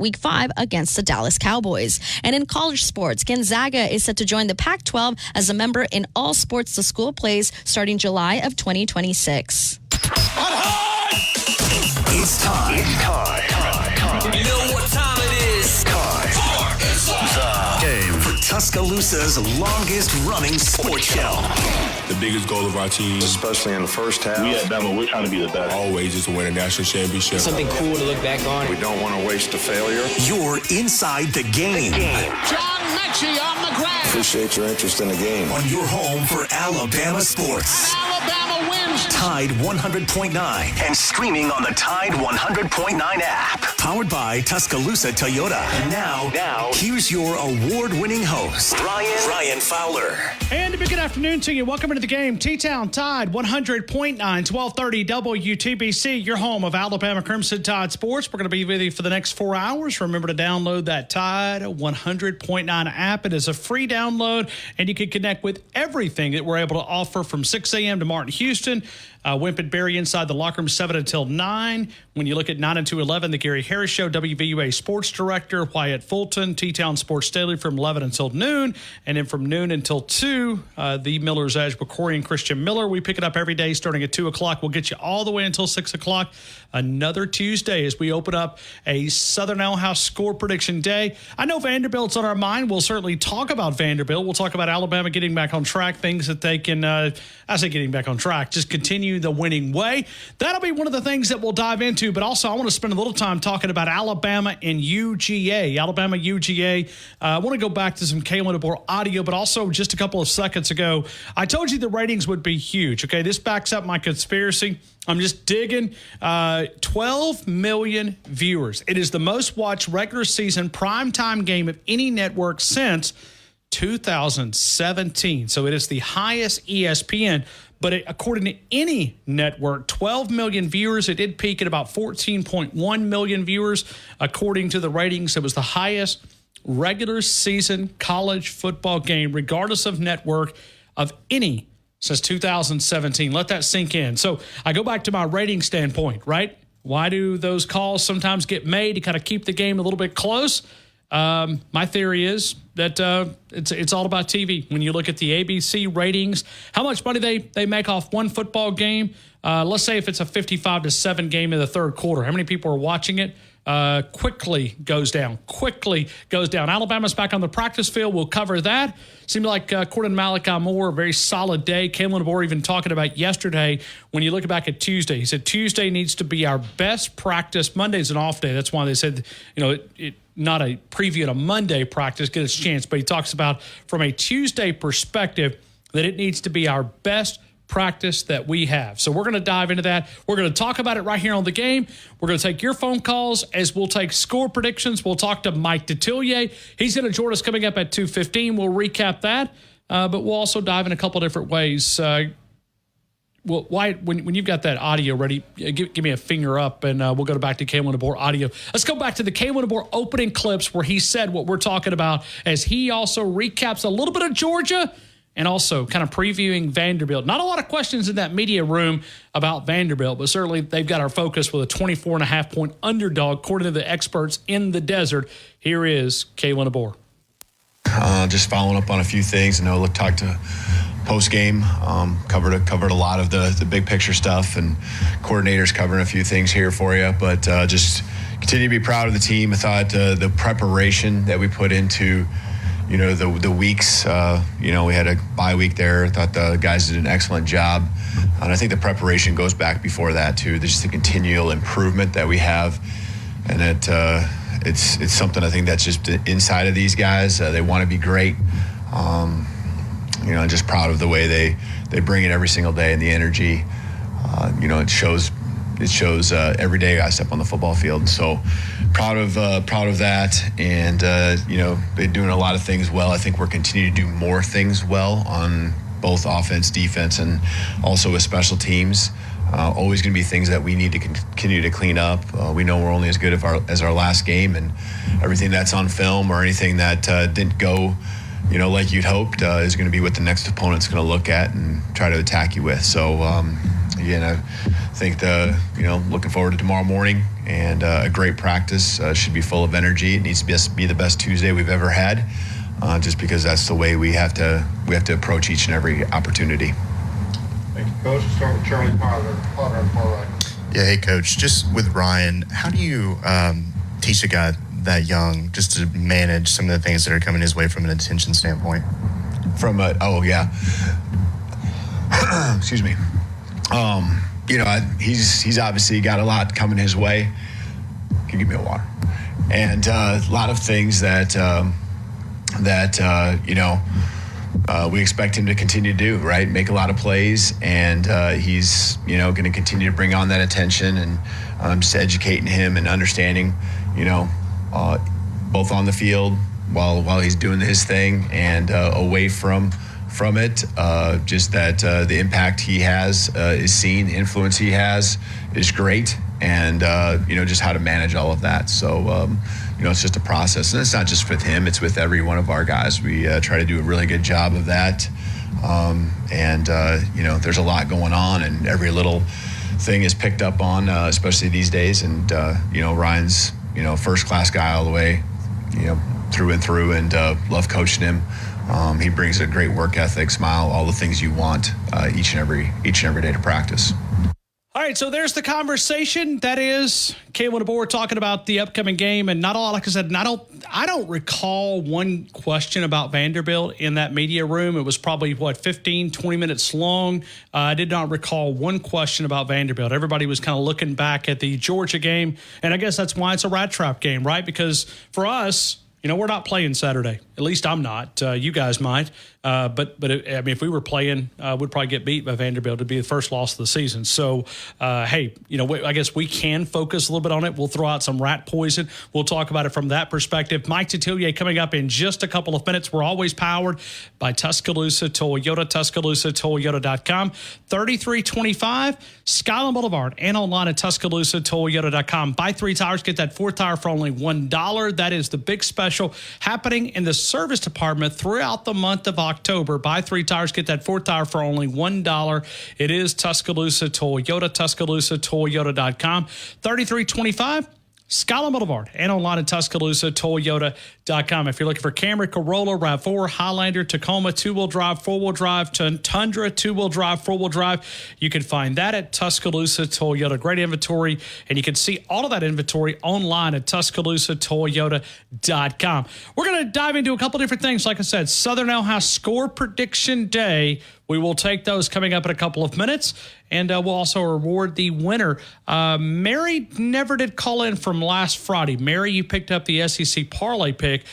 Week 5 against the Dallas Cowboys. And in college sports, Gonzaga is set to join the Pac-12 as a member in all sports the school plays starting July of 2026. It's time. You know what time it is? Game for Tuscaloosa's longest running sports show. The biggest goal of our team, especially in the first half, we at Bama, we're trying to be the best. Always is to win a national championship. Something cool to look back on. We don't want to waste a failure. You're inside the game. John Mechie on the ground. Appreciate your interest in the game. On your home for Alabama sports. Alabama wins. Tide 100.9 and streaming on the Tide 100.9 app. Powered by Tuscaloosa Toyota. And now, here's your award-winning host, Ryan Fowler. And a big good afternoon to you. Welcome into the game. T-Town Tide 100.9, 1230 WTBC, your home of Alabama Crimson Tide Sports. We're going to be with you for the next 4 hours. Remember to download that Tide 100.9 app. It is a free download, and you can connect with everything that we're able to offer from 6 a.m. to Martin Houston. Wimp and Barry inside the locker room 7 until 9. When you look at 9 until 11, the Gary Harris Show, WVUA Sports Director, Wyatt Fulton, T-Town Sports Daily from 11 until noon. And then from noon until 2, the Miller's Edge with Corey and Christian Miller. We pick it up every day starting at 2 o'clock. We'll get you all the way until 6 o'clock. Another Tuesday as we open up a Southern Ale House score prediction day. I know Vanderbilt's on our mind. We'll certainly talk about Vanderbilt. We'll talk about Alabama getting back on track, things that they can, I say getting back on track, just continue the winning way. That'll be one of the things that we'll dive into, but also I want to spend a little time talking about Alabama and UGA. Alabama, UGA. I want to go back to some Kalen DeBoer audio, but also just a couple of seconds ago, I told you the ratings would be huge. Okay, this backs up my conspiracy. I'm just digging. 12 million viewers. It is the most watched regular season primetime game of any network since 2017. So it is the highest ESPN. But according to any network, 12 million viewers. It did peak at about 14.1 million viewers. According to the ratings, it was the highest regular season college football game, regardless of network, of any since 2017. Let that sink in. So I go back to my rating standpoint, right? Why do those calls sometimes get made to kind of keep the game a little bit close? My theory is that it's all about TV. When you look at the ABC ratings, how much money they make off one football game. Let's say if it's a 55-7 game in the third quarter, how many people are watching it? Quickly goes down. Alabama's back on the practice field. We'll cover that. Seemed like, according to Malachi Moore, a very solid day. Kalen DeBoer even talking about yesterday, when you look back at Tuesday, he said Tuesday needs to be our best practice. Monday's an off day. That's why they said, it not a preview at a Monday practice, get its chance. But he talks about, from a Tuesday perspective, that it needs to be our best practice that we have. So we're going to dive into that. We're going to talk about it right here on the game. We're going to take your phone calls as we'll take score predictions. We'll talk to Mike Detillier. He's going to join us coming up at 2:15. We'll recap that, but we'll also dive in a couple different ways. When you've got that audio ready, give me a finger up, and we'll go back to Kalen DeBoer audio. Let's go back to the Kalen DeBoer opening clips where he said what we're talking about, as he also recaps a little bit of Georgia and also kind of previewing Vanderbilt. Not a lot of questions in that media room about Vanderbilt, but certainly they've got our focus with a 24.5-point underdog, according to the experts in the desert. Here is Kalen DeBoer. Just following up on a few things. I know talked to post-game, covered a lot of the big picture stuff, and coordinators covering a few things here for you. But just continue to be proud of the team. I thought the preparation that we put into the weeks, we had a bye week there. I thought the guys did an excellent job. And I think the preparation goes back before that too. There's just a continual improvement that we have. And it's something I think that's just inside of these guys. They want to be great. Just proud of the way they bring it every single day, and the energy. It shows every day I step on the football field. So proud of that, and they're doing a lot of things well. I think we're continuing to do more things well on both offense, defense, and also with special teams. Always going to be things that we need to continue to clean up. We know we're only as good as our last game, and everything that's on film or anything that didn't go like you'd hoped is going to be what the next opponent's going to look at and try to attack you with. So again, I think looking forward to tomorrow morning and a great practice. Should be full of energy. It needs to be the best Tuesday we've ever had, just because that's the way we have to approach each and every opportunity. Thank you, Coach. We'll start with Charlie Potter on the far right. Yeah, hey, Coach. Just with Ryan, how do you teach a guy that young just to manage some of the things that are coming his way from an attention standpoint? Excuse me. He's obviously got a lot coming his way. Can you give me a water? And a lot of things that we expect him to continue to do, right? Make a lot of plays, and he's, going to continue to bring on that attention, and just educating him and understanding, both on the field while he's doing his thing and away from it, just that the impact he has is seen, influence he has is great, and just how to manage all of that. So it's just a process, and it's not just with him, it's with every one of our guys. We try to do a really good job of that, and there's a lot going on, and every little thing is picked up on, especially these days. And Ryan's first class guy all the way, through and through, and love coaching him. He brings a great work ethic, smile, all the things you want each and every day to practice. All right, so there's the conversation. That is Kalen DeBoer talking about the upcoming game, and not a lot. Like I said, I don't recall one question about Vanderbilt in that media room. It was probably 15, 20 minutes long. I did not recall one question about Vanderbilt. Everybody was kind of looking back at the Georgia game, and I guess that's why it's a rat trap game, right? Because for us, we're not playing Saturday. At least I'm not. You guys might. But if we were playing, we'd probably get beat by Vanderbilt. It'd be the first loss of the season. So, I guess we can focus a little bit on it. We'll throw out some rat poison. We'll talk about it from that perspective. Mike Detillier coming up in just a couple of minutes. We're always powered by Tuscaloosa Toyota, TuscaloosaToyota.com. 3325 Skyline Boulevard and online at TuscaloosaToyota.com. Buy 3 tires, get that 4th tire for only $1. That is the big special happening in the service department throughout the month of October. Buy 3 tires, get that 4th tire for only $1. It is Tuscaloosa Toyota, TuscaloosaToyota.com. 3325 Skyline Boulevard and online at TuscaloosaToyota.com. If you're looking for Camry, Corolla, RAV4, Highlander, Tacoma, 2-wheel drive, 4-wheel drive, Tundra, 2-wheel drive, 4-wheel drive, you can find that at Tuscaloosa Toyota. Great inventory, and you can see all of that inventory online at TuscaloosaToyota.com. We're going to dive into a couple different things. Like I said, Southern Ojai Score Prediction Day. We will take those coming up in a couple of minutes, and we'll also reward the winner. Mary never did call in from last Friday. Mary, you picked up the SEC parlay pick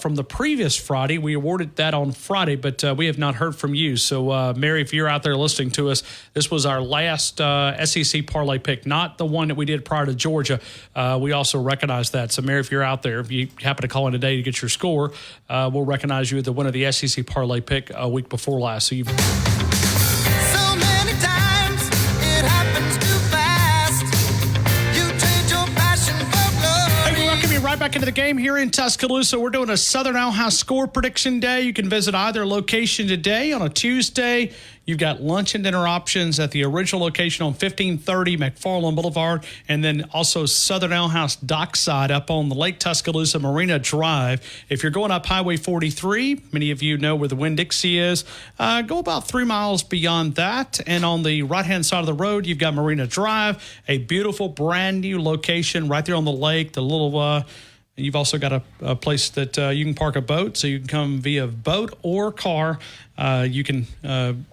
from the previous Friday. We awarded that on Friday, but we have not heard from you. So, Mary, if you're out there listening to us, this was our last SEC parlay pick, not the one that we did prior to Georgia. We also recognize that. So, Mary, if you're out there, if you happen to call in today to get your score, we'll recognize you as the winner of the SEC parlay pick a week before last. So you've right back into the game here in Tuscaloosa. We're doing a Southern Ojai Score Prediction Day. You can visit either location today. On a Tuesday, you've got lunch and dinner options at the original location on 1530 McFarland Boulevard, and then also Southern Ojai's Dockside up on the Lake Tuscaloosa Marina Drive. If you're going up Highway 43, many of you know where the Winn-Dixie is. Go about 3 miles beyond that, and on the right-hand side of the road, you've got Marina Drive, a beautiful brand-new location right there on the lake. The little you've also got a place that you can park a boat, so you can come via boat or car. You can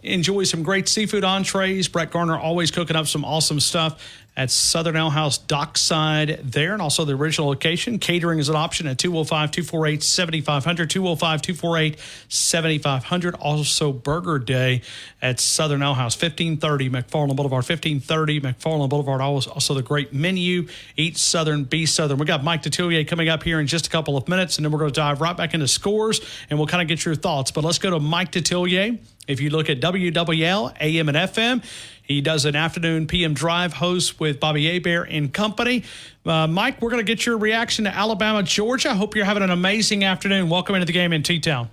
enjoy some great seafood entrees. Brett Garner always cooking up some awesome stuff at Southern Ojai's Dockside there, and also the original location. Catering is an option at 205-248-7500, 205-248-7500. Also Burger Day at Southern Ojai's 1530 McFarland Boulevard, 1530 McFarland Boulevard. Also the great menu, Eat Southern, Be Southern. We got Mike Detillier coming up here in just a couple of minutes, and then we're going to dive right back into scores, and we'll kind of get your thoughts. But let's go to Mike Detillier. If you look at WWL, AM and FM, he does an afternoon PM drive host with Bobby Hebert and company. Mike, we're going to get your reaction to Alabama, Georgia. I hope you're having an amazing afternoon. Welcome into the game in T-Town.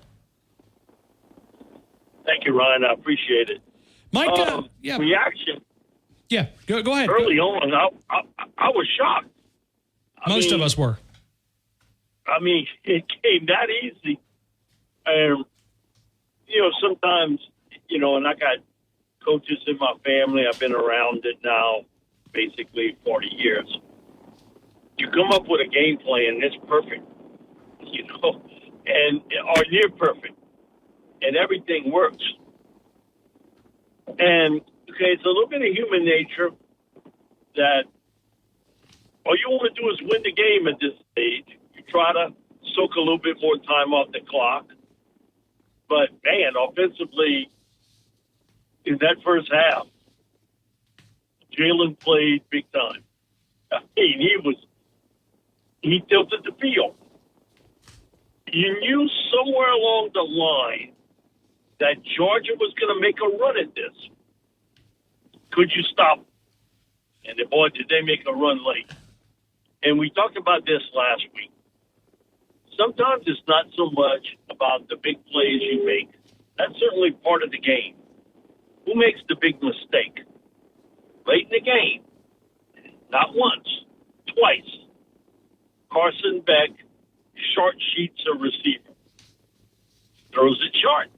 Thank you, Ryan. I appreciate it. Mike, reaction. Yeah, go ahead. Early on, I was shocked. Most of us were. I mean, it came that easy. And, sometimes, and I got coaches in my family. I've been around it now basically 40 years. You come up with a game plan that's perfect, or near perfect, and everything works. And, it's a little bit of human nature that all you want to do is win the game at this stage. You try to soak a little bit more time off the clock. But, man, offensively, in that first half, Jalen played big time. I mean, he tilted the field. You knew somewhere along the line that Georgia was going to make a run at this. Could you stop them? And boy, did they make a run late. And we talked about this last week. Sometimes it's not so much about the big plays you make. That's certainly part of the game. Who makes the big mistake? Late in the game, not once, twice, Carson Beck short sheets a receiver. Throws it short.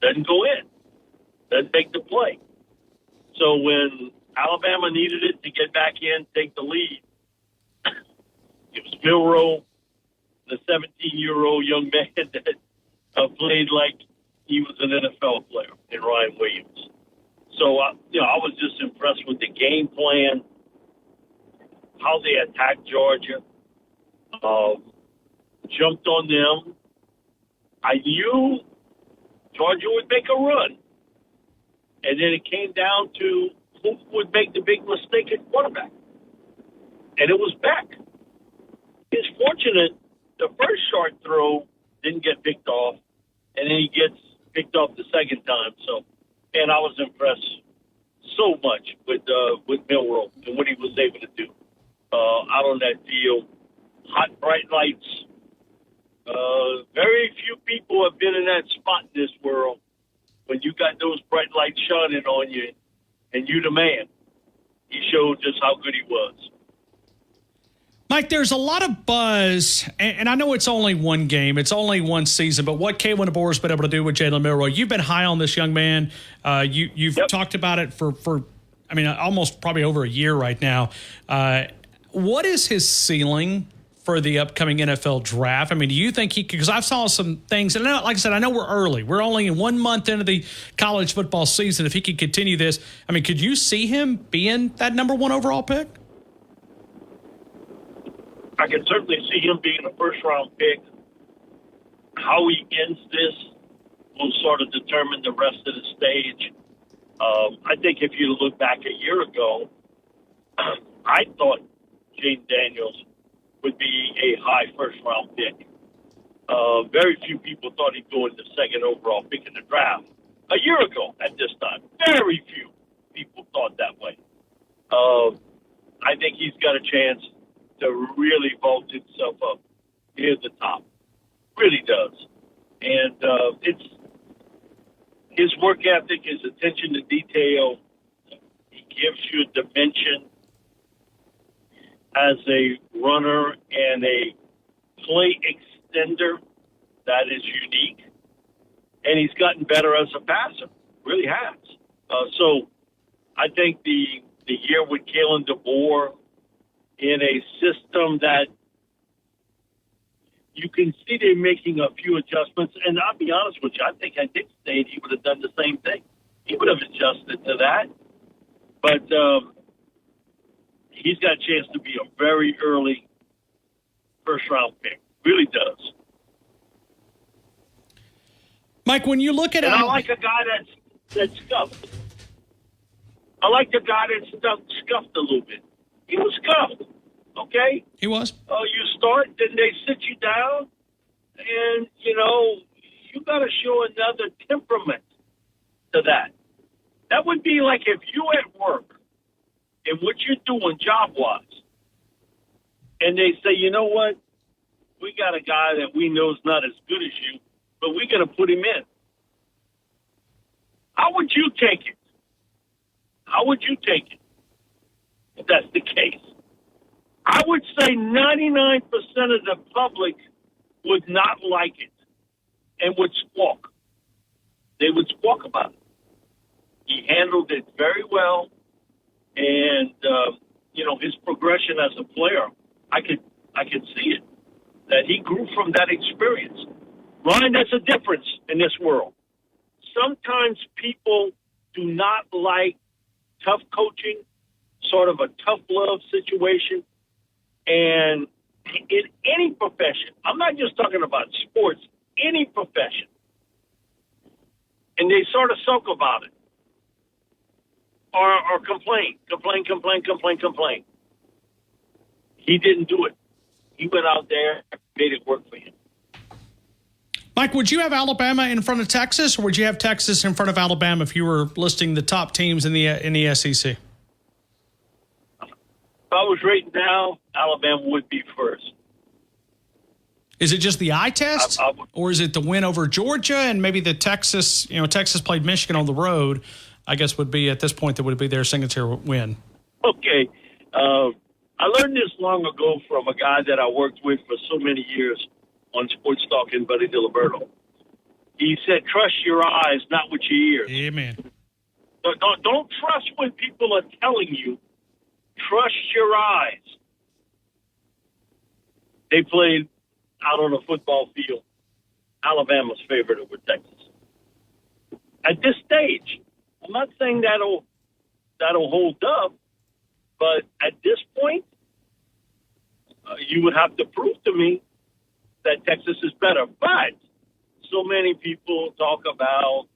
Doesn't go in. Doesn't make the play. So when Alabama needed it to get back in, take the lead, it was Milroe, the 17-year-old young man that played like he was an NFL player, and Ryan Williams. So, I was just impressed with the game plan, how they attacked Georgia, jumped on them. I knew Georgia would make a run. And then it came down to who would make the big mistake at quarterback. And it was Beck. It's fortunate the first short throw didn't get picked off, and then he gets picked off the second time. So, and I was impressed so much with Milroe and what he was able to do out on that field. Hot, bright lights. Very few people have been in that spot in this world when you got those bright lights shining on you and you the man. He showed just how good he was. Mike, there's a lot of buzz, and I know it's only one game, it's only one season, but what Kalen DeBoer has been able to do with Jalen Milroe, you've been high on this young man. You've talked about it for almost probably over a year right now. What is his ceiling for the upcoming NFL draft? I mean, do you think because I saw some things, and like I said, I know we're early. We're only 1 month into the college football season. If he could continue this, I mean, could you see him being that number 1 overall pick? I can certainly see him being a first-round pick. How he ends this will sort of determine the rest of the stage. I think if you look back a year ago, I thought Jaden Daniels would be a high first-round pick. Very few people thought he'd go in the second overall pick in the draft. A year ago at this time, very few people thought that way. I think he's got a chance to really vault himself up near the top. Really does. And it's his work ethic, his attention to detail. He gives you a dimension as a runner and a play extender that is unique. And he's gotten better as a passer. Really has. So I think the year with Kalen DeBoer in a system that you can see they're making a few adjustments. And I'll be honest with you, I think at Dick State he would have done the same thing. He would have adjusted to that. But he's got a chance to be a very early first-round pick. Really does. Mike, when you look at I like a guy that's scuffed. I like the guy that's scuffed a little bit. He was scuffed, okay? He was. You start, then they sit you down, and, you got to show another temperament to that. That would be like if you at work and what you're doing job-wise, and they say, you know what, we got a guy that we know is not as good as you, but we're going to put him in. How would you take it? How would you take it if that's the case? I would say 99% of the public would not like it and would squawk. They would squawk about it. He handled it very well, and his progression as a player, I could see it, that he grew from that experience. Ryan, that's a difference in this world. Sometimes people do not like tough coaching, sort of a tough love situation, and in any profession, I'm not just talking about sports, any profession, and they sort of sulk about it or complain. He didn't do it. He went out there and made it work for him. Mike, would you have Alabama in front of Texas, or would you have Texas in front of Alabama if you were listing the top teams in the SEC? If I was rating now, Alabama would be first. Is it just the eye test, or is it the win over Georgia and maybe the Texas played Michigan on the road, I guess would be at this point that would be their signature win? Okay. I learned this long ago from a guy that I worked with for so many years on Sports Talk and Buddy DiLiberto. He said, trust your eyes, not with your ears. Amen. Don't trust what people are telling you. Trust your eyes. They played out on a football field. Alabama's favorite over Texas. At this stage, I'm not saying that'll hold up, but at this point, you would have to prove to me that Texas is better. But so many people talk about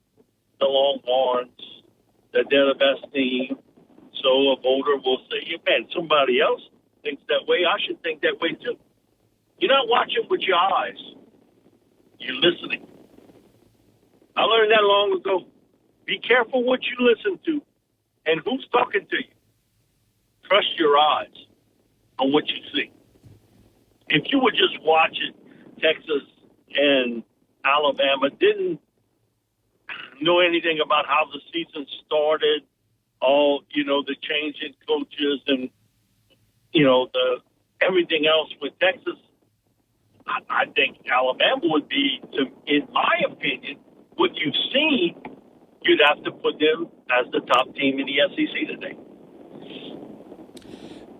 the Longhorns, that they're the best team. So a voter will say, man, somebody else thinks that way. I should think that way too. You're not watching with your eyes. You're listening. I learned that long ago. Be careful what you listen to and who's talking to you. Trust your eyes on what you see. If you would just watch it, Texas and Alabama didn't know anything about how the season started, the change in coaches and, the everything else with Texas, I think Alabama would be, in my opinion, what you've seen, you'd have to put them as the top team in the SEC today.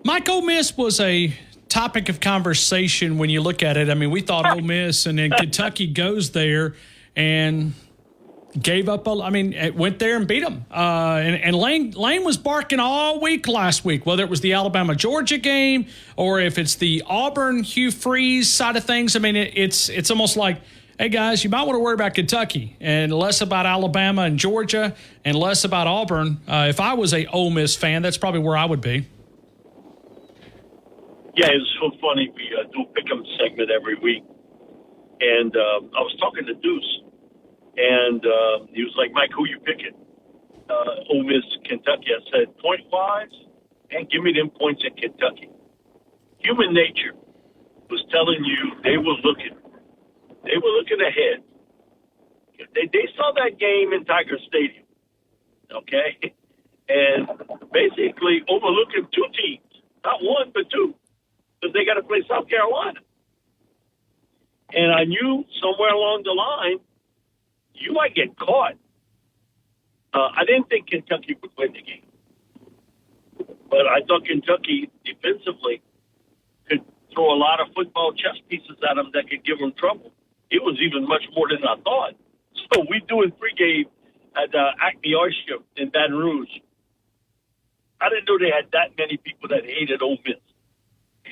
Mike, Ole Miss was a topic of conversation when you look at it. I mean, we thought Ole Miss, and then Kentucky goes there and gave up. It went there and beat them. And Lane was barking all week last week, whether it was the Alabama-Georgia game or if it's the Auburn-Hugh Freeze side of things. I mean, it's almost like, hey, guys, you might want to worry about Kentucky and less about Alabama and Georgia and less about Auburn. If I was a Ole Miss fan, that's probably where I would be. Yeah, it was so funny. We do a pick-em segment every week. And I was talking to Deuce. And he was like, Mike, who you picking? Ole Miss, Kentucky. I said, point-wise, and give me them points in Kentucky. Human nature was telling you they were looking ahead. They saw that game in Tiger Stadium, okay? And basically overlooking two teams, not one, but two, because they got to play South Carolina. And I knew somewhere along the line, you might get caught. I didn't think Kentucky would win the game. But I thought Kentucky defensively could throw a lot of football chess pieces at them that could give them trouble. It was even much more than I thought. So we doing pregame at Acme Oyster in Baton Rouge. I didn't know they had that many people that hated Ole Miss.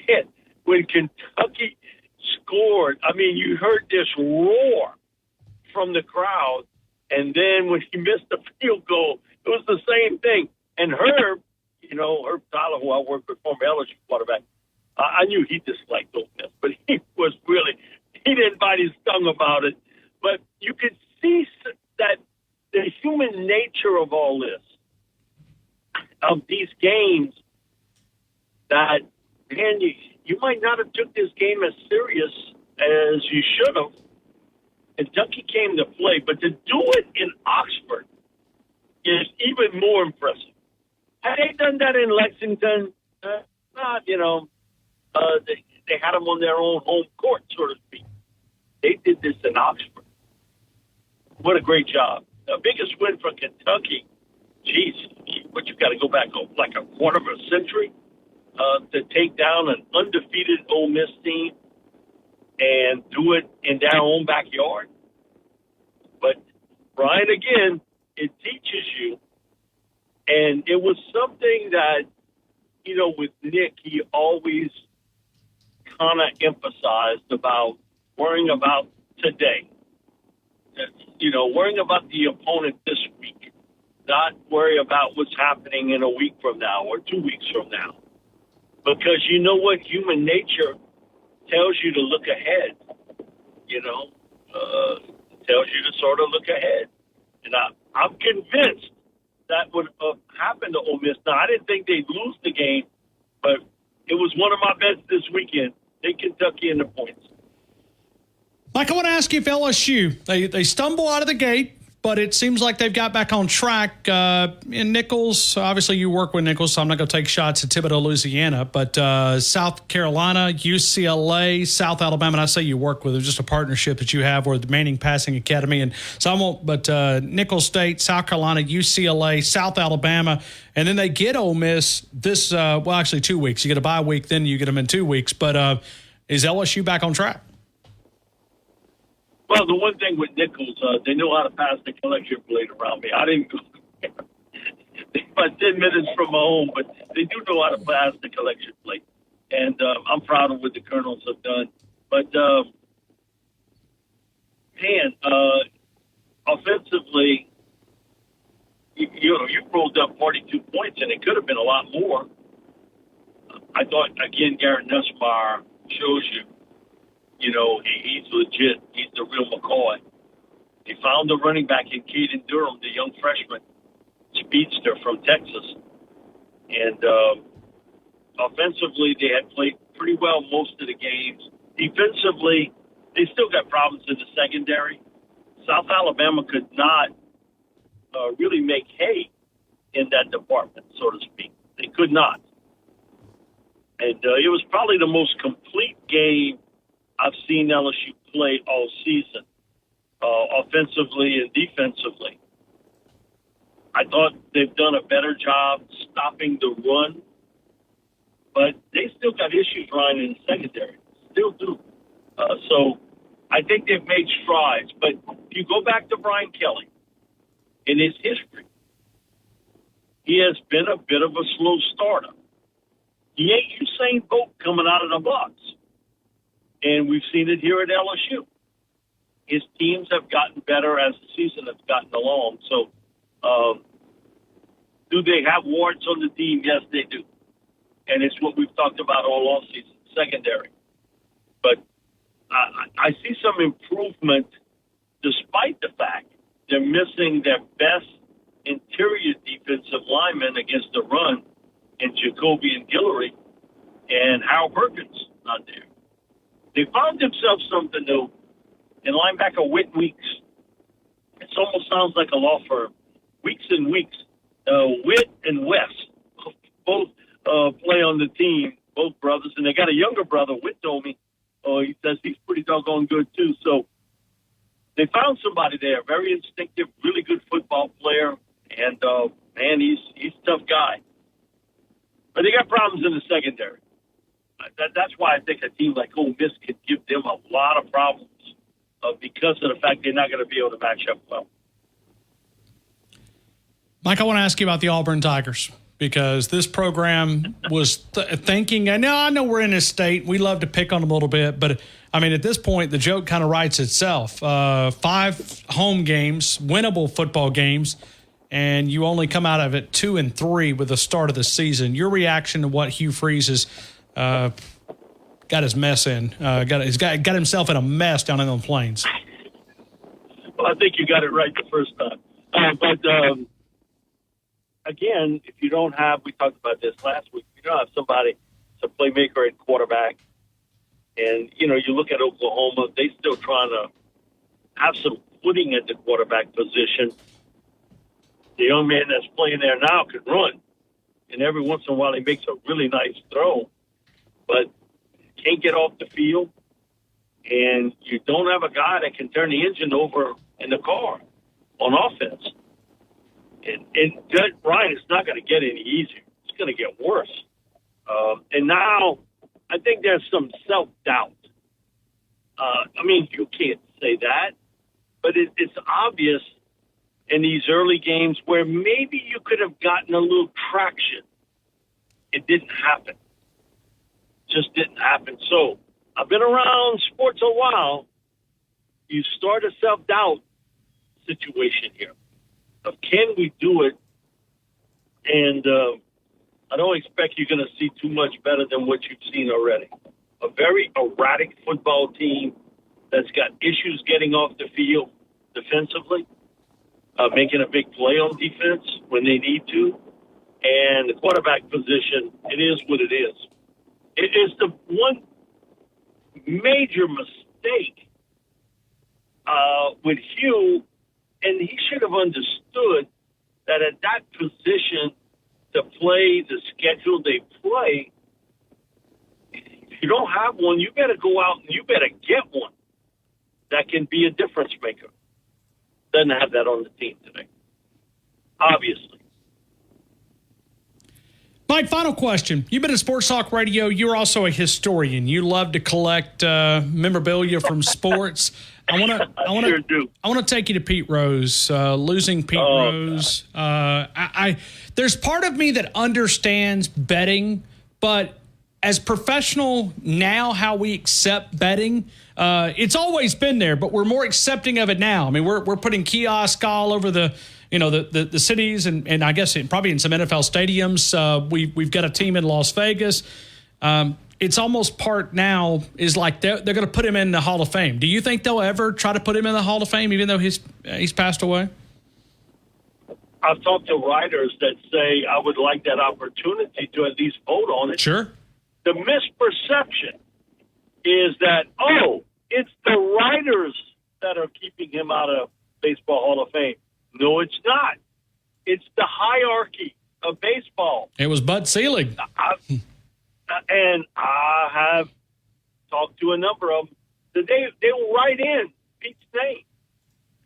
And when Kentucky scored, you heard this roar from the crowd, and then when he missed the field goal, it was the same thing. And Herb Tyler, who I worked with, former LSU quarterback, I knew he disliked Ole Miss, but he didn't bite his tongue about it. But you could see that the human nature of all this, of these games, that, man, you might not have took this game as serious as you should have. Kentucky came to play, but to do it in Oxford is even more impressive. Had they done that in Lexington, they had them on their own home court, so to speak. They did this in Oxford. What a great job. The biggest win for Kentucky, geez, but you've got to go back like a quarter of a century to take down an undefeated Ole Miss team and do it in their own backyard. But, Brian, again, it teaches you, and it was something that, you know, with Nick, he always kind of emphasized about worrying about today. You know, worrying about the opponent this week, not worry about what's happening in a week from now or 2 weeks from now. Because you know what? Human nature tells you to look ahead, you know, tells you to sort of look ahead. And I'm convinced that would have happened to Ole Miss. Now, I didn't think they'd lose the game, but it was one of my bets this weekend. Take Kentucky in the points. Mike, I want to ask you if LSU, they stumble out of the gate, but it seems like they've got back on track. In Nichols, obviously you work with Nichols, so I'm not going to take shots at Thibodaux, Louisiana, but South Carolina, UCLA, South Alabama, and I say you work with, it's just a partnership that you have with the Manning Passing Academy, and so I won't, but Nichols State, South Carolina, UCLA, South Alabama, and then they get Ole Miss this, well, actually 2 weeks. You get a bye week, then you get them in 2 weeks, but is LSU back on track? Well, the one thing with Nichols, they know how to pass the collection plate around me. I didn't go about 10 minutes from my home, but they do know how to pass the collection plate. And I'm proud of what the Colonels have done. But, offensively, you rolled up 42 points, and it could have been a lot more. I thought, again, Garrett Nussmeier shows you. You know, he's legit. He's the real McCoy. He found the running back in Caden Durham, the young freshman speedster from Texas. And offensively, they had played pretty well most of the games. Defensively, they still got problems in the secondary. South Alabama could not really make hay in that department, so to speak. They could not. And it was probably the most complete game I've seen LSU play all season, offensively and defensively. I thought they've done a better job stopping the run, but they still got issues, Ryan, in the secondary. Still do. So I think they've made strides. But if you go back to Brian Kelly, in his history, he has been a bit of a slow starter. He ain't Usain Bolt coming out of the blocks. And we've seen it here at LSU. His teams have gotten better as the season has gotten along. So, do they have warts on the team? Yes, they do. And it's what we've talked about all offseason, secondary. But I see some improvement despite the fact they're missing their best interior defensive lineman against the run in Jacoby and Guillory, and Hal Perkins not there. They found themselves something new in linebacker Whit Weeks. It almost sounds like a law firm. Weeks and Weeks. Whit and Wes both play on the team, both brothers. And they got a younger brother, Whit told me. He says he's pretty doggone good, too. So they found somebody there, very instinctive, really good football player. And, man, he's a tough guy. But they got problems in the secondary. That's why I think a team like Ole Miss could give them a lot of problems because of the fact they're not going to be able to match up well. Mike, I want to ask you about the Auburn Tigers because this program was thinking, and now I know we're in this state. We love to pick on them a little bit, but, I mean, at this point, the joke kind of writes itself. 5 home games, winnable football games, and you only come out of it 2-3 with the start of the season. Your reaction to what Hugh Freeze has got his mess in. He's got himself in a mess down in the Plains. Well, I think you got it right the first time. Again, if you don't have, we talked about this last week, if you don't have somebody, a playmaker at quarterback, and, you know, you look at Oklahoma, they still trying to have some footing at the quarterback position. The young man that's playing there now can run, and every once in a while he makes a really nice throw. But can't get off the field, and you don't have a guy that can turn the engine over in the car on offense. And Ryan, it's not going to get any easier. It's going to get worse. And now I think there's some self-doubt. I mean, you can't say that, but it's obvious in these early games where maybe you could have gotten a little traction. It didn't happen. Just didn't happen. So I've been around sports a while. You start a self-doubt situation here of can we do it? And I don't expect you're going to see too much better than what you've seen already. A very erratic football team that's got issues getting off the field defensively, making a big play on defense when they need to. And the quarterback position, it is what it is. It is the one major mistake with Hugh, and he should have understood that at that position to play the schedule they play, if you don't have one, you better go out and you better get one that can be a difference maker. Doesn't have that on the team today, obviously. Mike, final question. You've been at Sports Talk Radio. You're also a historian. You love to collect memorabilia from sports. I want to take you to Pete Rose. Losing Pete Rose. There's part of me that understands betting, but as professional now, how we accept betting, it's always been there, but we're more accepting of it now. I mean, we're putting kiosks all over the cities, and I guess probably in some NFL stadiums. We've got a team in Las Vegas. It's almost part now is like they're going to put him in the Hall of Fame. Do you think they'll ever try to put him in the Hall of Fame, even though he's passed away? I've talked to writers that say I would like that opportunity to at least vote on it. Sure. The misperception is that, it's the writers that are keeping him out of Baseball Hall of Fame. No, it's not. It's the hierarchy of baseball. It was Bud Selig. And I have talked to a number of them. They will write in Pete's name.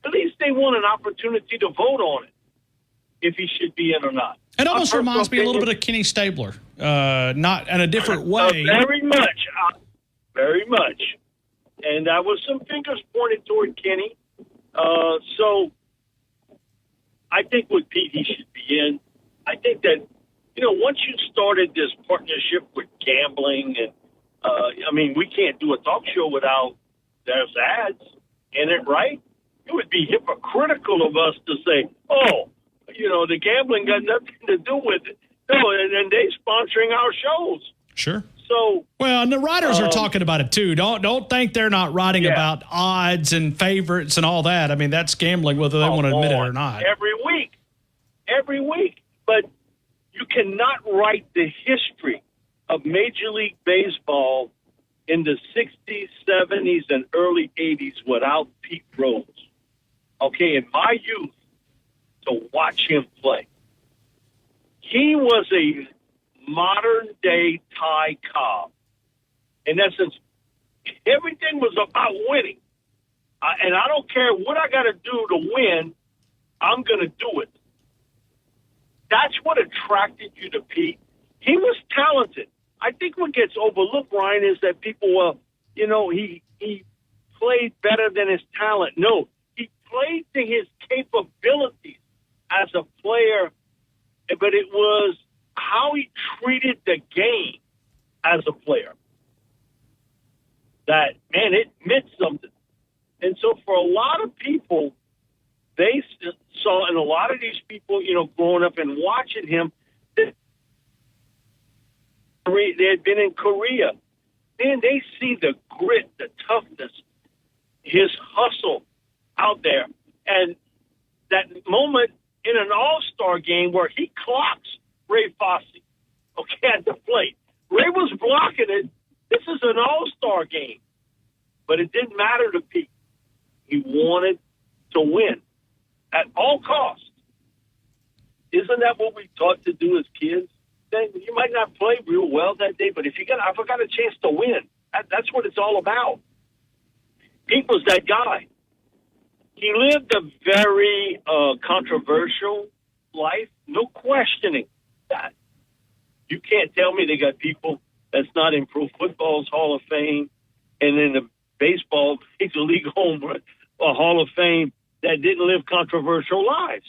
At least they want an opportunity to vote on it, if he should be in or not. It almost reminds me a little bit of Kenny Stabler, not in a different way. Very much. Very much. And that was some fingers pointed toward Kenny. So I think with Pete, he should be in. I think that, once you started this partnership with gambling, and we can't do a talk show without there's ads in it, right? It would be hypocritical of us to say, the gambling got nothing to do with it. No, and they sponsoring our shows. Sure. So, well, and the writers are talking about it too. Don't think they're not writing about odds and favorites and all that. I mean, that's gambling, whether they want to admit it or not. Every week. But you cannot write the history of Major League Baseball in the 60s, 70s, and early 80s without Pete Rose. Okay, in my youth, to watch him play. He was a modern-day Ty Cobb. In essence, everything was about winning. And I don't care what I got to do to win, I'm going to do it. That's what attracted you to Pete. He was talented. I think what gets overlooked, Ryan, is that people, he played better than his talent. No, he played to his capabilities as a player, but it was how he treated the game as a player. That, man, it meant something. And so for a lot of people, they saw, and a lot of these people, growing up and watching him, they had been in Korea. Man, they see the grit, the toughness, his hustle out there. And that moment in an all-star game where he clocks Ray Fosse, at the plate. Ray was blocking it. This is an all-star game. But it didn't matter to Pete. He wanted to win at all costs. Isn't that what we taught to do as kids? Then you might not play real well that day, but if I got a chance to win That's what it's all about. Pete was that guy. He lived a very controversial life, no questioning that. You can't tell me they got people that's not in Pro Football's Hall of Fame and in the baseball Major League Hall of Fame that didn't live controversial lives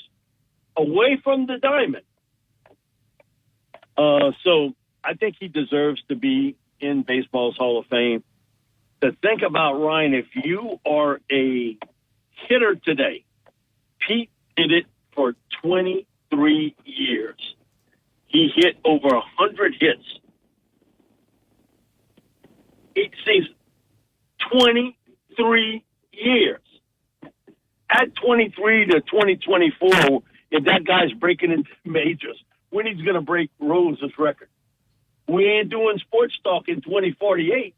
away from the diamond. So I think he deserves to be in baseball's Hall of Fame. To think about, Ryan, if you are a hitter today, Pete did it for 23 years. He hit over 100 hits each season. 23 years. At 23 to 2024, if that guy's breaking into majors, when he's going to break Rose's record? We ain't doing sports talk in 2048.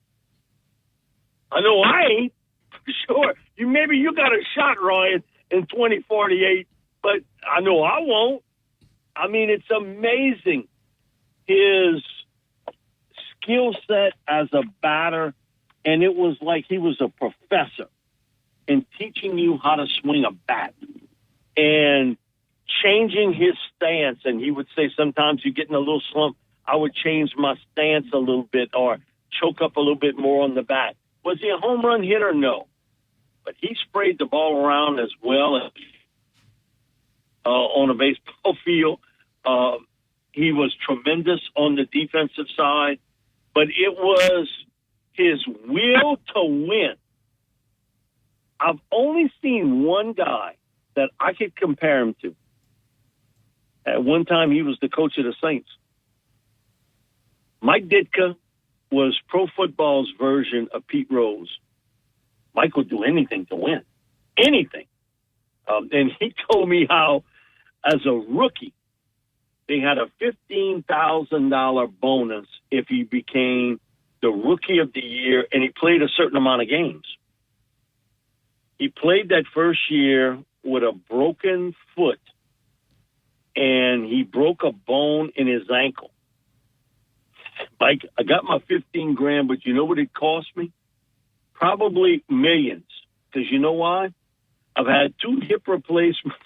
I know I ain't, for sure. Maybe you got a shot, Ryan, in 2048, but I know I won't. I mean, it's amazing his skill set as a batter, and it was like he was a professor in teaching you how to swing a bat and changing his stance. And he would say sometimes you get in a little slump, I would change my stance a little bit or choke up a little bit more on the bat. Was he a home run hitter? No. But he sprayed the ball around as well as on a baseball field. He was tremendous on the defensive side, but it was his will to win. I've only seen one guy that I could compare him to. At one time, he was the coach of the Saints. Mike Ditka was Pro Football's version of Pete Rose. Mike would do anything to win. Anything. And he told me how, as a rookie, they had a $15,000 bonus if he became the Rookie of the Year and he played a certain amount of games. He played that first year with a broken foot, and he broke a bone in his ankle. Mike, I got my $15,000, but you know what it cost me? Probably millions. Because you know why? I've had 2 hip replacements,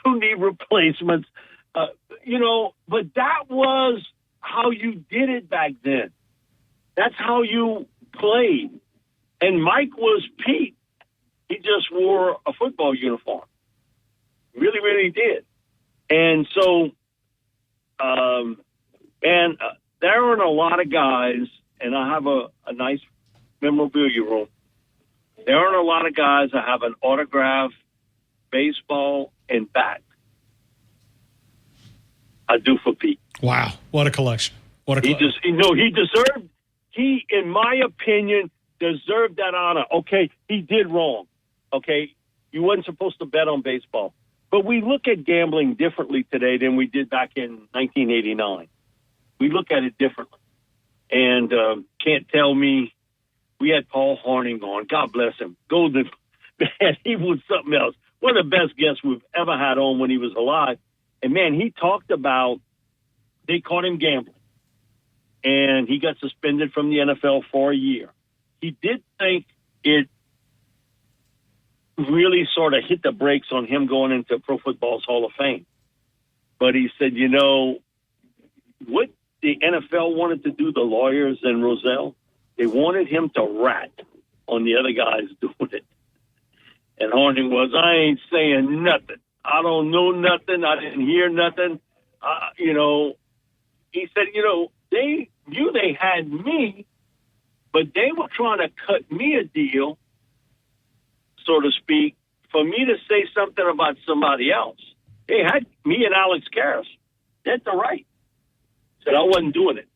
2 knee replacements, but that was how you did it back then. That's how you played. And Mike was Pete. He just wore a football uniform. Really, really did. And so, there aren't a lot of guys, and I have a nice memorabilia room. There aren't a lot of guys that have an autographed baseball and bat. I do for Pete. Wow. What a collection. He, in my opinion, deserved that honor. Okay, he did wrong. Okay, you wasn't supposed to bet on baseball. But we look at gambling differently today than we did back in 1989. We look at it differently. And can't tell me, we had Paul Hornung on. God bless him. Golden, man, he was something else. One of the best guests we've ever had on when he was alive. And, man, he talked about, they caught him gambling. And he got suspended from the NFL for a year. He did think it really sort of hit the brakes on him going into Pro Football's Hall of Fame. But he said, what the NFL wanted to do, the lawyers and Rozelle, they wanted him to rat on the other guys doing it. And Hornung was, I ain't saying nothing. I don't know nothing. I didn't hear nothing. He said, they knew they had me, but they were trying to cut me a deal, so to speak, for me to say something about somebody else. They had me and Alex Karras. That's the right. Said I wasn't doing it.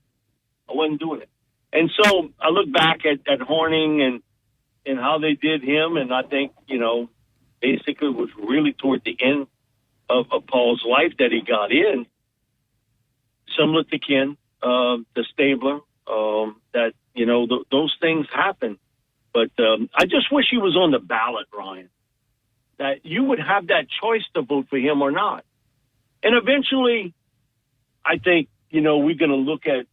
And so I look back at Hornung and how they did him, and I think, basically it was really toward the end of Paul's life that he got in, similar to Ken, the Stabler, that, those things happen. But I just wish he was on the ballot, Ryan, that you would have that choice to vote for him or not. And eventually, I think, we're going to look at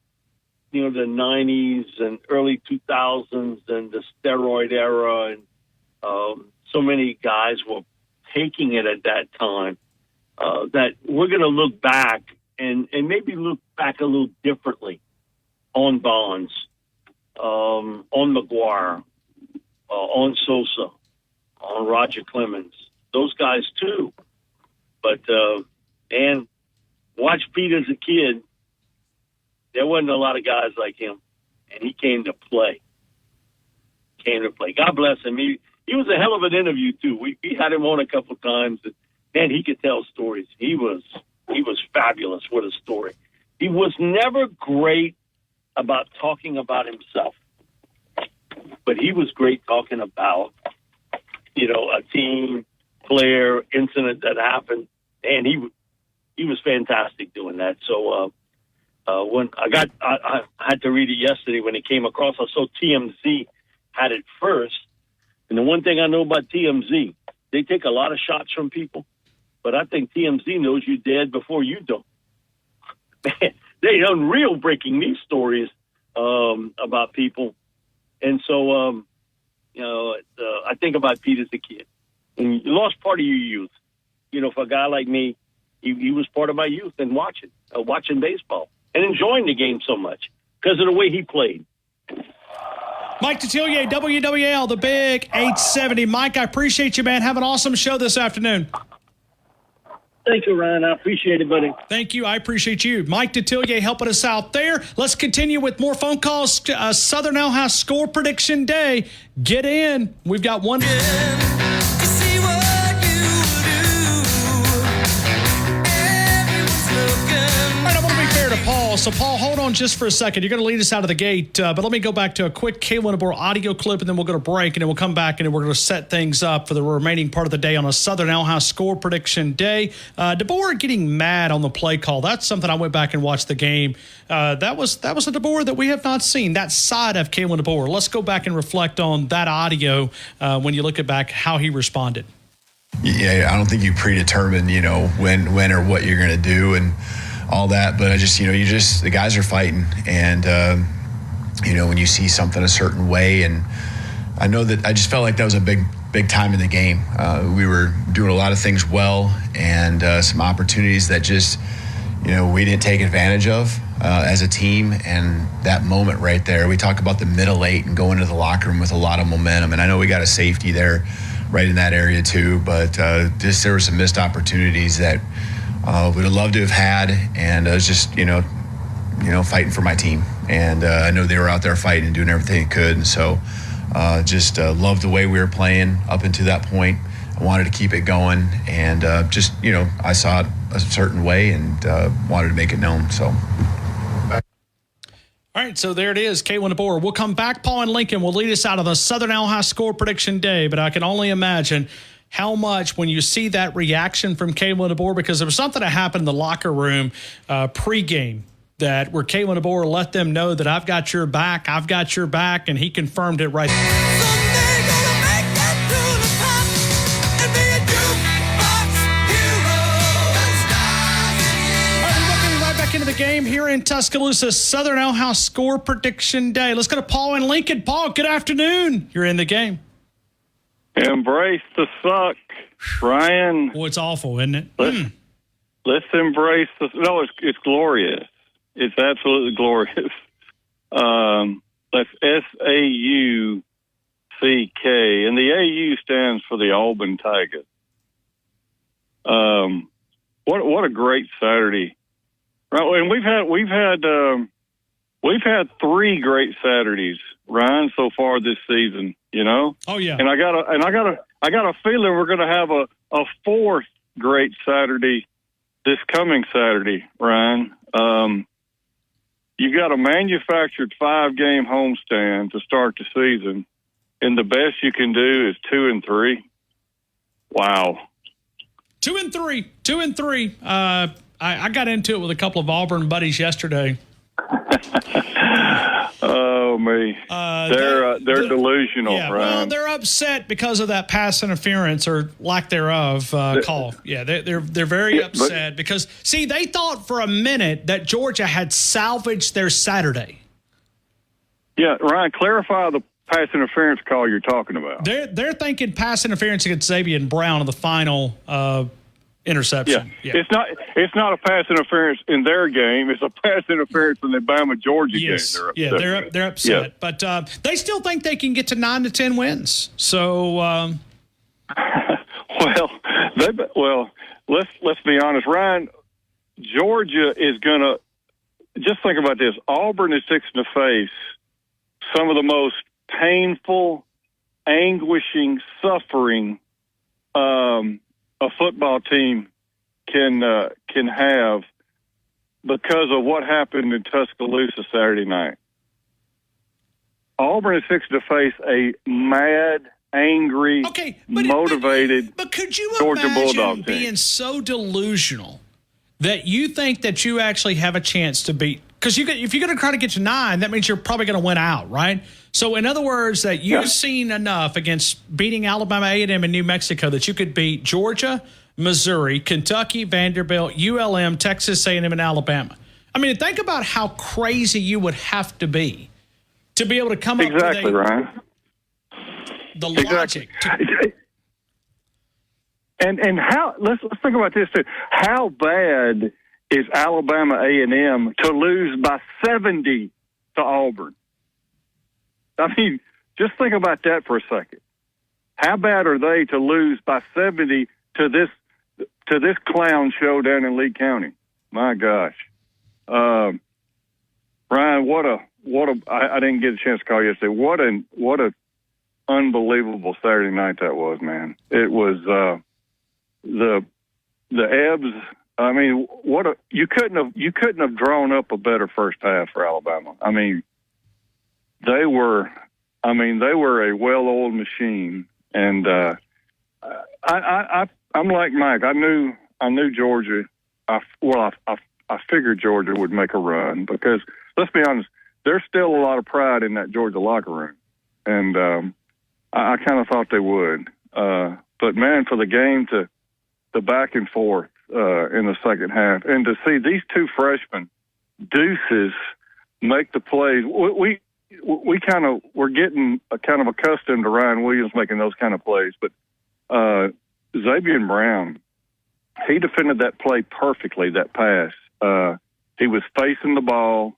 the 90s and early 2000s and the steroid era, and so many guys were taking it at that time, that we're going to look back and maybe look back a little differently on Bonds, on McGuire, on Sosa, on Roger Clemens, those guys too. But, and watch Pete as a kid. There wasn't a lot of guys like him, and he came to play. God bless him. He was a hell of an interview too. We had him on a couple times, and man, he could tell stories. He was fabulous with a story. He was never great about talking about himself, but he was great talking about, a team, player, incident that happened, and he was fantastic doing that. So when I had to read it yesterday when it came across, I saw TMZ had it first. And the one thing I know about TMZ, they take a lot of shots from people, but I think TMZ knows you dead before you don't. They unreal breaking these stories about people. And so, I think about Pete as a kid. And you lost part of your youth. For a guy like me, he was part of my youth and watching baseball and enjoying the game so much because of the way he played. Mike Detillier, WWL, the Big 870. Mike, I appreciate you, man. Have an awesome show this afternoon. Thank you, Ryan. I appreciate it, buddy. Thank you. I appreciate you. Mike Detillier helping us out there. Let's continue with more phone calls. Southern Ojai Score Prediction Day. Get in. We've got one. Paul. So, Paul, hold on just for a second. You're going to lead us out of the gate, but let me go back to a quick Kalen DeBoer audio clip, and then we'll go to break, and then we'll come back, and then we're going to set things up for the remaining part of the day on a Southern Ojai Score Prediction Day. DeBoer getting mad on the play call. That's something I went back and watched the game. That was a DeBoer that we have not seen, that side of Kalen DeBoer. Let's go back and reflect on that audio when you look at back how he responded. Yeah, I don't think you predetermine, when or what you're going to do and all that, but I just, the guys are fighting, and when you see something a certain way, and I know that I just felt like that was a big time in the game. We were doing a lot of things well, and some opportunities that just, we didn't take advantage of as a team. And that moment right there, we talk about the middle eight and going to the locker room with a lot of momentum, and I know we got a safety there right in that area too, but there were some missed opportunities that would have loved to have had, and I was just, fighting for my team. And I know they were out there fighting and doing everything they could. And so just loved the way we were playing up until that point. I wanted to keep it going, and I saw it a certain way and wanted to make it known. So. All right, so there it is, Kalen DeBoer. We'll come back. Paul and Lincoln will lead us out of the Southern Ojai Score Prediction Day, but I can only imagine how much when you see that reaction from Kalen DeBoer, because there was something that happened in the locker room pregame where Kalen DeBoer let them know that I've got your back, and he confirmed it right there. Into the game here in Tuscaloosa, Southern Ojai Score Prediction Day. Let's go to Paul and Lincoln. Paul, good afternoon. You're in the game. Embrace the suck, Ryan. Well, it's awful, isn't it? Let's embrace the. No, it's glorious. It's absolutely glorious. That's SAUCK, and the AU stands for the Auburn Tigers. What a great Saturday! Right, and we've had 3 great Saturdays, Ryan, so far this season. Oh yeah. And I got a feeling we're going to have a 4th great Saturday this coming Saturday, Ryan. You got a manufactured 5-game homestand to start the season, and the best you can do is 2-3. Wow. 2-3. I got into it with a couple of Auburn buddies yesterday. Oh, me. They're delusional, yeah, Ryan. Well, they're upset because of that pass interference or lack thereof call. Yeah, they're very upset because, see, they thought for a minute that Georgia had salvaged their Saturday. Yeah, Ryan, clarify the pass interference call you're talking about. They're thinking pass interference against Xavier Brown on the final interception. Yeah. It's not a pass interference in their game. It's a pass interference in the Bama-Georgia game. They're upset. Yeah. But they still think they can get to 9 to 10 wins. So, let's be honest, Ryan. Georgia is gonna just think about this. Auburn is fixing to face some of the most painful, anguishing, suffering a football team can have because of what happened in Tuscaloosa Saturday night. Auburn is fixing to face a mad, angry, motivated but could you Georgia imagine Bulldog being team. so delusional that you think that you actually have a chance to beat? Because if you're going to try to get to 9, that means you're probably going to win out, right? So, in other words, that you've seen enough against beating Alabama A&M and New Mexico that you could beat Georgia, Missouri, Kentucky, Vanderbilt, ULM, Texas A&M, and Alabama. I mean, think about how crazy you would have to be able to come up with Ryan. The logic. And how? Let's think about this too. How bad is Alabama A&M to lose by 70 to Auburn? I mean, just think about that for a second. How bad are they to lose by 70 to this clown show down in Lee County? My gosh, Ryan, I didn't get a chance to call yesterday. What a unbelievable Saturday night that was, man. It was the ebbs. I mean, you couldn't have drawn up a better first half for Alabama. I mean, they were a well-oiled machine, and I'm like Mike. I knew Georgia. I figured Georgia would make a run because let's be honest, there's still a lot of pride in that Georgia locker room, and I kind of thought they would. But man, for the game to the back and forth in the second half, and to see these two freshmen, deuces, make the plays. We kind of we're getting kind of accustomed to Ryan Williams making those kind of plays, but Xavier Brown, he defended that play perfectly. That pass, he was facing the ball.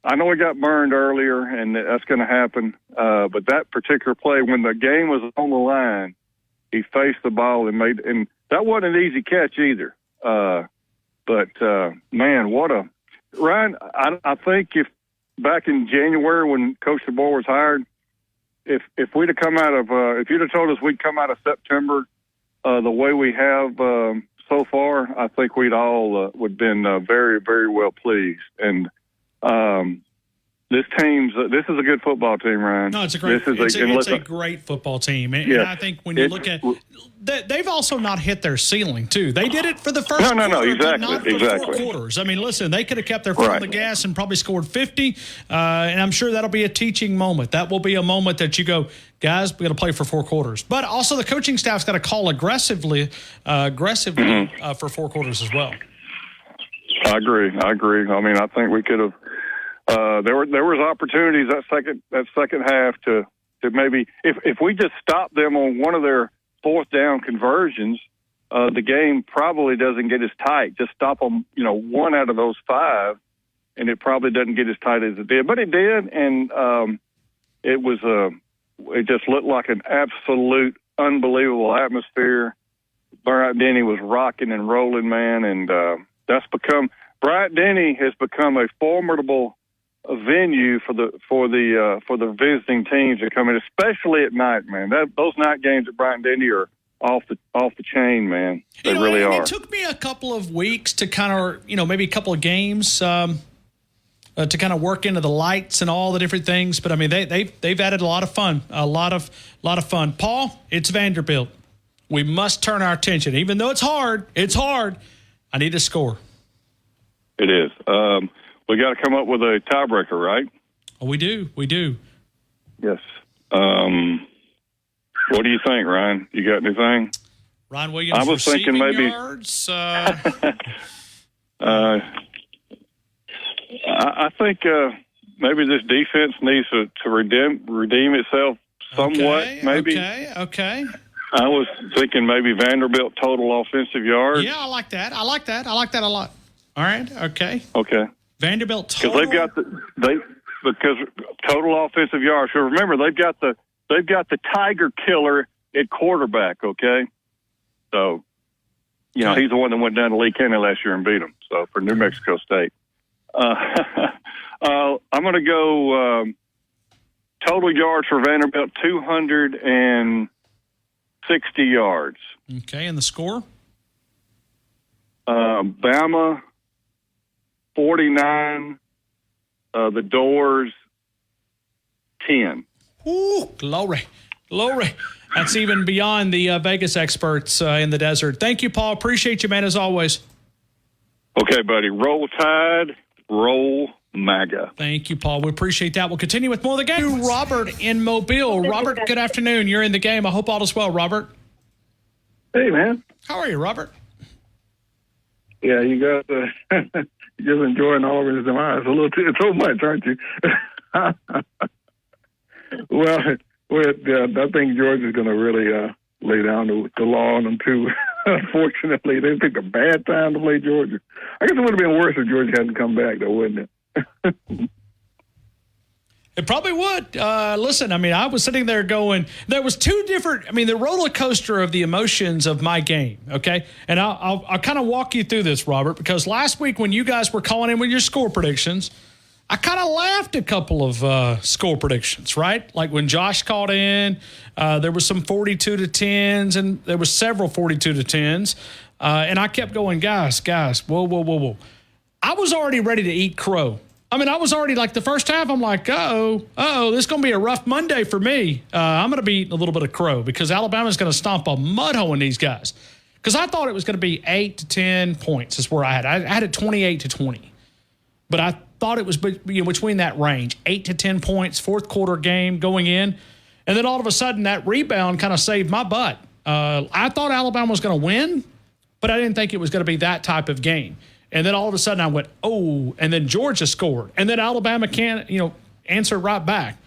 I know he got burned earlier, and that's going to happen. But that particular play, when the game was on the line, he faced the ball and that wasn't an easy catch either. But man, Ryan, I think if back in January when Coach DeBoer was hired, if we'd have come out of, if you'd have told us we'd come out of September the way we have so far, I think we'd all would have been very, very well pleased. And this is a good football team, Ryan. No, it's a great. It's a great football team, and I think when you look at, they've also not hit their ceiling too. They did it for the first quarter, but not for 4 quarters. I mean, listen, they could have kept their foot on the gas and probably scored 50, and I'm sure that'll be a teaching moment. That will be a moment that you go, guys, we got to play for 4 quarters. But also, the coaching staff's got to call aggressively for 4 quarters as well. I agree. I mean, I think we could have. There was opportunities that second half to maybe if we just stop them on one of their 4th down conversions, the game probably doesn't get as tight. Just stop them, 1 out of those 5, and it probably doesn't get as tight as it did. But it did, and it just looked like an absolute unbelievable atmosphere. Bryant-Denny was rocking and rolling, man, and Bryant-Denny has become a formidable venue for the visiting teams that come in, especially at night, man. Those night games at Bryant-Denny are off the chain, man. They really are. It took me a couple of weeks to kind of, maybe a couple of games to kind of work into the lights and all the different things. But I mean, they've added a lot of fun, a lot of fun. Paul, it's Vanderbilt. We must turn our attention, even though it's hard. It's hard. I need a score. It is. We got to come up with a tiebreaker, right? Oh, we do. Yes. What do you think, Ryan? You got anything? Ryan Williams. I was thinking maybe yards. I think maybe this defense needs to redeem itself somewhat. Maybe. Okay. I was thinking maybe Vanderbilt total offensive yards. Yeah, I like that a lot. All right. Okay. Vanderbilt total. Because total offensive yards. So remember, they've got the Tiger Killer at quarterback. Okay. So, he's the one that went down to Lee County last year and beat them. So for New Mexico State, I'm going to go total yards for Vanderbilt 260 yards. Okay, and the score? Bama 49. The Doors 10. Ooh, glory. That's even beyond the Vegas experts in the desert. Thank you, Paul. Appreciate you, man, as always. Okay, buddy. Roll Tide, roll MAGA. Thank you, Paul. We appreciate that. We'll continue with more of the game. Robert in Mobile. Robert, good afternoon. You're in the game. I hope all is well, Robert. Hey, man. How are you, Robert? Yeah, you guys just enjoying Auburn's demise it's so much, aren't you? Well, I think Georgia's going to really lay down the law on them, too. Unfortunately, they picked a bad time to play Georgia. I guess it would have been worse if Georgia hadn't come back, though, wouldn't it? It probably would. Listen, I was sitting there going, there was two different, the roller coaster of the emotions of my game, okay? And I'll kind of walk you through this, Robert, because last week when you guys were calling in with your score predictions, I kind of laughed a couple of score predictions, right? Like when Josh called in, there was some 42-10s, and there was several 42-10s. And I kept going, guys, whoa. I was already ready to eat crow. I was already like the first half, I'm like, this is going to be a rough Monday for me. I'm going to be eating a little bit of crow because Alabama's going to stomp a mud hole in these guys. Because I thought it was going to be 8 to 10 points is where I had. I had it 28-20. But I thought it was between that range, 8 to 10 points, fourth quarter game going in. And then all of a sudden that rebound kind of saved my butt. I thought Alabama was going to win, but I didn't think it was going to be that type of game. And then all of a sudden I went, and then Georgia scored. And then Alabama can't, answer right back.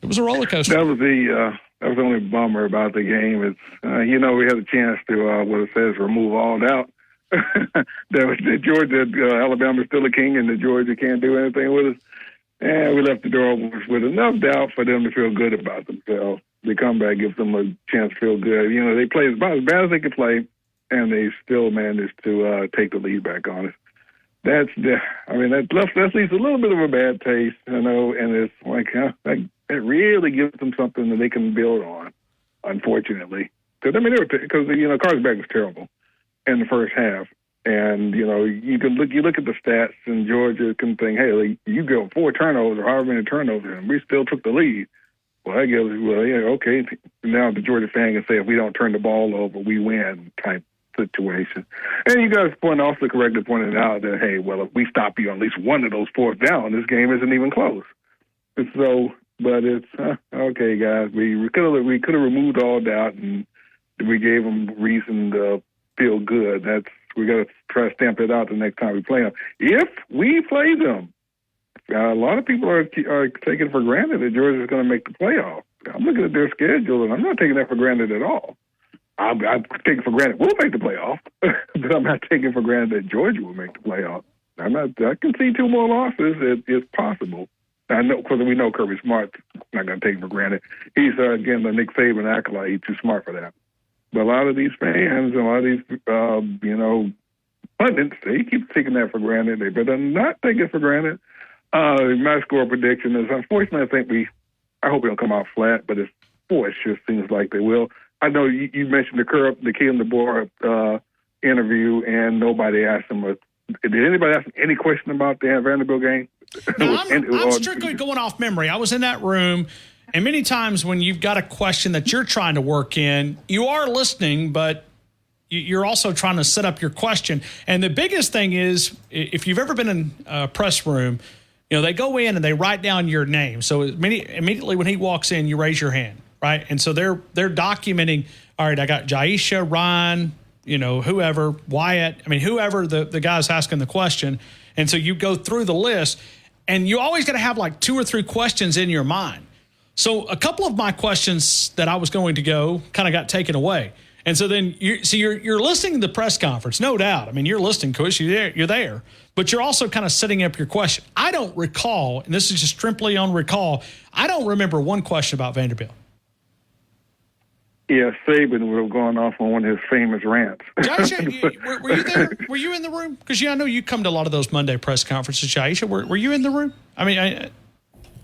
It was a roller coaster. That was the only bummer about the game. It's, we had a chance to, what it says, remove all doubt. Alabama's still a king and the Georgia can't do anything with us. And we left the door open with enough doubt for them to feel good about themselves. The comeback gives them a chance to feel good. They play about as bad as they could play. And they still managed to take the lead back on us. That leaves a little bit of a bad taste, and it's like it really gives them something that they can build on. Unfortunately, because Carlsberg was terrible in the first half, and you look at the stats, and Georgia can think, hey, you go 4 turnovers or however many turnovers, and we still took the lead. Well, I guess, okay. Now the Georgia fan can say if we don't turn the ball over, we win type situation. And you guys also correctly pointed out that, hey, well, if we stop you on at least one of those fourth down, this game isn't even close. So, but it's okay, guys. We could have removed all doubt, and we gave them reason to feel good. We got to try to stamp it out the next time we play them. If we play them, a lot of people are taking for granted that Georgia's going to make the playoff. I'm looking at their schedule, and I'm not taking that for granted at all. I'm taking for granted we'll make the playoff, but I'm not taking for granted that Georgia will make the playoff. I can see 2 more losses. It's possible. I know because we know Kirby Smart's not going to take it for granted. He's again the Nick Saban acolyte. He's too smart for that. But a lot of these fans, a lot of these pundits, they keep taking that for granted. They better not take it for granted. My score prediction is, unfortunately, I hope it'll come out flat, but it just seems like they will. I know you mentioned the Kalen DeBoer interview, and nobody asked him. Did anybody ask him any question about the Vanderbilt game? No, I'm strictly going off memory. I was in that room, and many times when you've got a question that you're trying to work in, you are listening, but you're also trying to set up your question. And the biggest thing is, if you've ever been in a press room, they go in and they write down your name. So immediately when he walks in, you raise your hand. Right. And so they're documenting, all right, I got Jaisha, Ryan, whoever, Wyatt, whoever the guy's asking the question. And so you go through the list. And you always got to have like 2 or 3 questions in your mind. So a couple of my questions that I was going to go kind of got taken away. And so then you're listening to the press conference, no doubt. I mean, you're listening, Kush, you're there. But you're also kind of setting up your question. I don't recall, and this is just strictly on recall, I don't remember one question about Vanderbilt. Yeah, Saban would have gone off on one of his famous rants. Jaisha, were you there? Were you in the room? Because I know you come to a lot of those Monday press conferences, Jaisha. Were you in the room? I mean,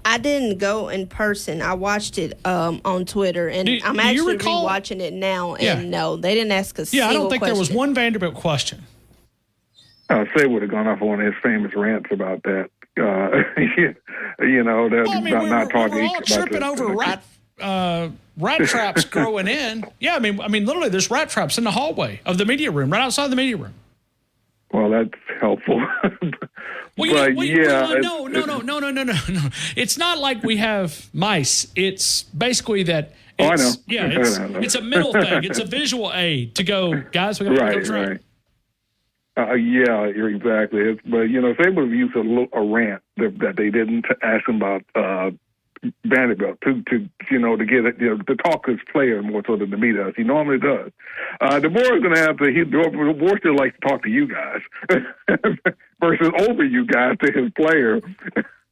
I didn't go in person. I watched it on Twitter, and I'm actually rewatching it now. And no, they didn't ask us. Yeah, I don't think there was one Vanderbilt question. Say would have gone off on one of his famous rants about that. Not talking. We're all tripping over rat traps growing in. Yeah, I mean, literally, there's rat traps in the hallway of the media room, right outside the media room. Well, that's helpful. No. It's not like we have mice. It's basically that. I know. Yeah, it's a mental thing. It's a visual aid to go, guys. We got to go train. Yeah, you're exactly. But they would have used a rant that they didn't ask him about Vanderbilt to get it, to talk to his player more so than to meet us. He normally does. DeBoer is going to have to. DeBoer still likes to talk to you guys versus over you guys to his player.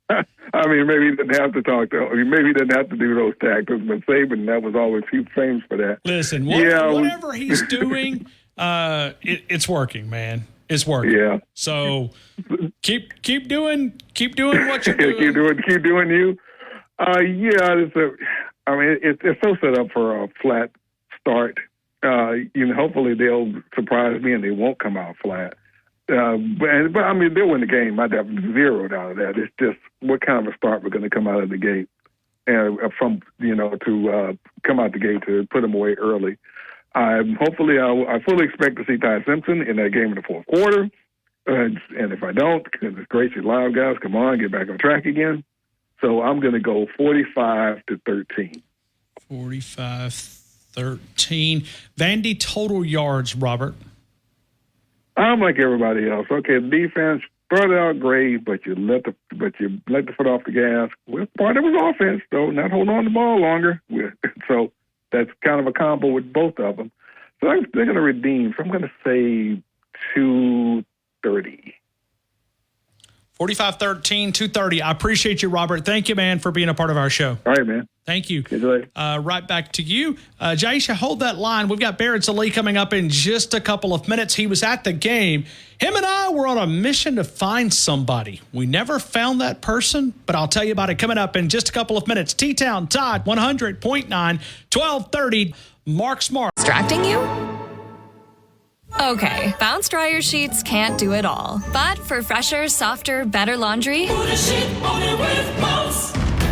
I mean, maybe he didn't have to talk to. Maybe he didn't have to do those tactics, but Saban, that was always he's famous for that. Listen, whatever he's doing, it's working, man. It's working. Yeah. So keep doing what you're doing. keep doing you. It's so set up for a flat start. Hopefully they'll surprise me and they won't come out flat. But I mean, they'll win the game. I have zeroed out of that. It's just what kind of a start we're going to come out of the gate, and to come out the gate to put them away early. I fully expect to see Ty Simpson in that game in the fourth quarter. And if I don't, goodness gracious, live guys, come on, get back on track again. So I'm going to go 45-13. 45-13. Vandy total yards, Robert. I'm like everybody else. Okay, the defense started out great, but you let the foot off the gas. Well, part of it was offense, though, not holding on to the ball longer. So that's kind of a combo with both of them. So they're going to redeem. So I'm going to say 230. 45-13, 230. I appreciate you, Robert. Thank you, man, for being a part of our show. All right, man. Thank you. Good day. Right back to you. Jaisha, hold that line. We've got Barrett Sallee coming up in just a couple of minutes. He was at the game. Him and I were on a mission to find somebody. We never found that person, but I'll tell you about it coming up in just a couple of minutes. T-Town, Tide, 100.9, 1230. Mark Smart. Distracting you? Okay, Bounce Dryer Sheets can't do it all. But for fresher, softer, better laundry...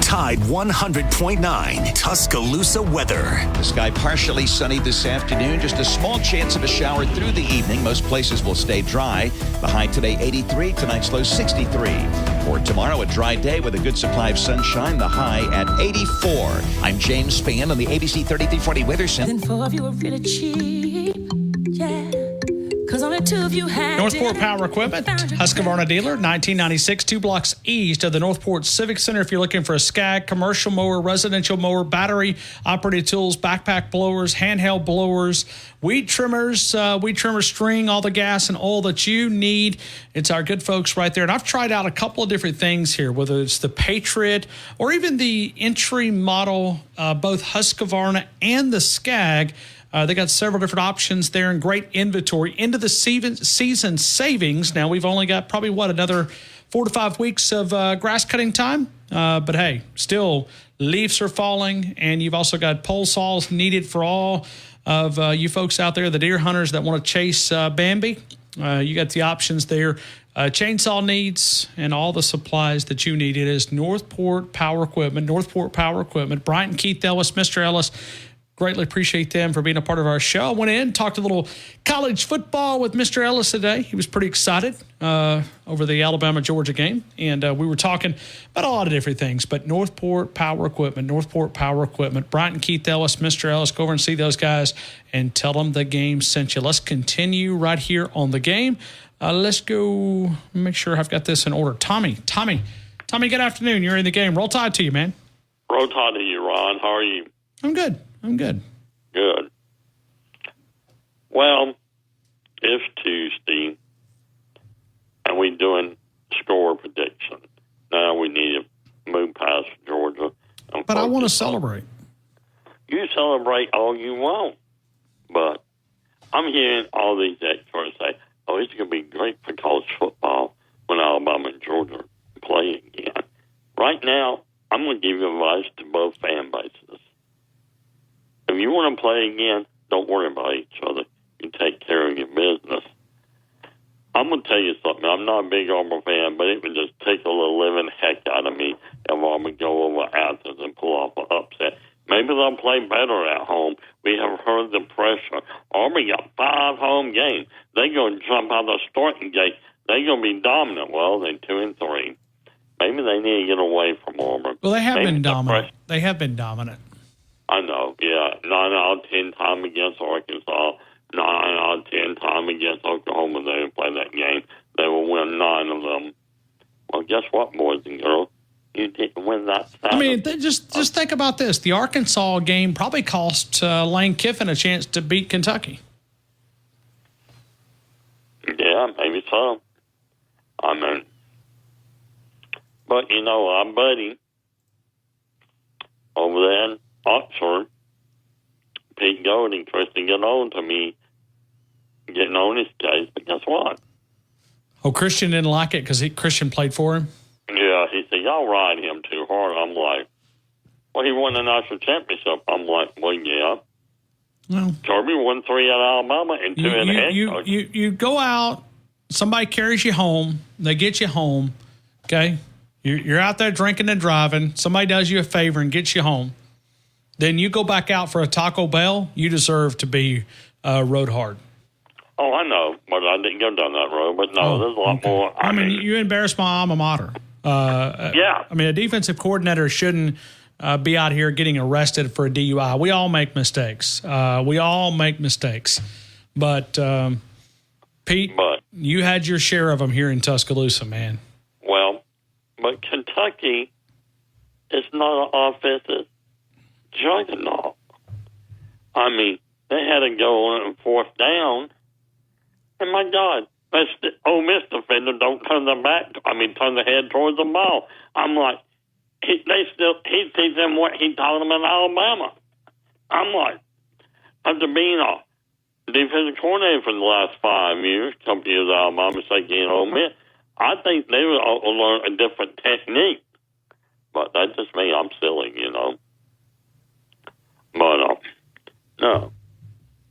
Tide 100.9 Tuscaloosa weather. The sky partially sunny this afternoon. Just a small chance of a shower through the evening. Most places will stay dry. The high today 83, tonight's low 63. For tomorrow, a dry day with a good supply of sunshine. The high at 84. I'm James Spann on the ABC 3340 Weather Center. Northport Power Equipment, Husqvarna dealer, 1996, 2 blocks east of the Northport Civic Center. If you're looking for a SCAG, commercial mower, residential mower, battery operated tools, backpack blowers, handheld blowers, weed trimmers, string, all the gas and oil that you need. It's our good folks right there. And I've tried out a couple of different things here, whether it's the Patriot or even the entry model, both Husqvarna and the SCAG. They got several different options there and great inventory into the season savings. Now, we've only got probably, another 4 to 5 weeks of grass cutting time. But, hey, still, leaves are falling, and you've also got pole saws needed for all of you folks out there, the deer hunters that want to chase Bambi. You got the options there. Chainsaw needs and all the supplies that you need. It is Northport Power Equipment, Bryant and Keith Ellis, Mr. Ellis. Greatly appreciate them for being a part of our show. I went in, talked a little college football with Mr. Ellis today. He was pretty excited over the Alabama-Georgia game, and we were talking about a lot of different things. But Northport Power Equipment, Bryant and Keith Ellis, Mr. Ellis, go over and see those guys and tell them the game sent you. Let's continue right here on the game. Let's go make sure I've got this in order. Tommy, Tommy, good afternoon. You're in the game. Roll Tide to you, man. Roll Tide to you, Ron. How are you? I'm good. Good. Well, it's Tuesday, and we're doing score prediction. Now we need to move past Georgia. But I want to celebrate. You celebrate all you want, but I'm hearing all these experts say, oh, it's going to be great for college football when Alabama and Georgia play again. Right now, I'm going to give you advice to both fan bases. If you want to play again, don't worry about each other. You take care of your business. I'm going to tell you something. I'm not a big Auburn fan, but it would just take a little living heck out of me if Auburn go over Athens and pull off an upset. Maybe they'll play better at home. We have heard the pressure. Auburn got 5 home games. They're going to jump out the starting gate. They're going to be dominant. Well, they're 2-3. Maybe they need to get away from Auburn. Well, they have been dominant. They have been dominant. I know, yeah. 9 out of 10 time against Arkansas. 9 out of 10 time against Oklahoma. They didn't play that game. They will win 9 of them. Well, guess what, boys and girls? You didn't win that Saturday. I mean, just think about this. The Arkansas game probably cost Lane Kiffin a chance to beat Kentucky. Yeah, maybe so. I mean, but you know, our buddy over there in Oxford, Pete Golding, Christian get on to me, getting on his case, but guess what? Oh, Christian didn't like it because Christian played for him? Yeah, he said, y'all ride him too hard. I'm like, well, he won the national championship. I'm like, well, yeah. Well, Kirby won 3 at Alabama and 2 in the head coach. You go out, somebody carries you home, they get you home, okay? You're out there drinking and driving, somebody does you a favor and gets you home. Then you go back out for a Taco Bell, you deserve to be rode hard. Oh, I know, but I didn't go down that road. But no, there's a lot more. I mean, you embarrassed my alma mater. Yeah. I mean, a defensive coordinator shouldn't be out here getting arrested for a DUI. We all make mistakes. But, Pete, you had your share of them here in Tuscaloosa, man. Well, but Kentucky is not an offensive juggernaut. I mean, they had to go on it 4th down. And my God, Ole Miss defender don't turn the head towards the ball. I'm like, he teaches them what he taught them in Alabama. I'm like, after being a defensive coordinator for the last 5 years, a couple years at Alabama, second Ole Miss, I think they will learn a different technique. But that's just me. I'm silly, you know. But no,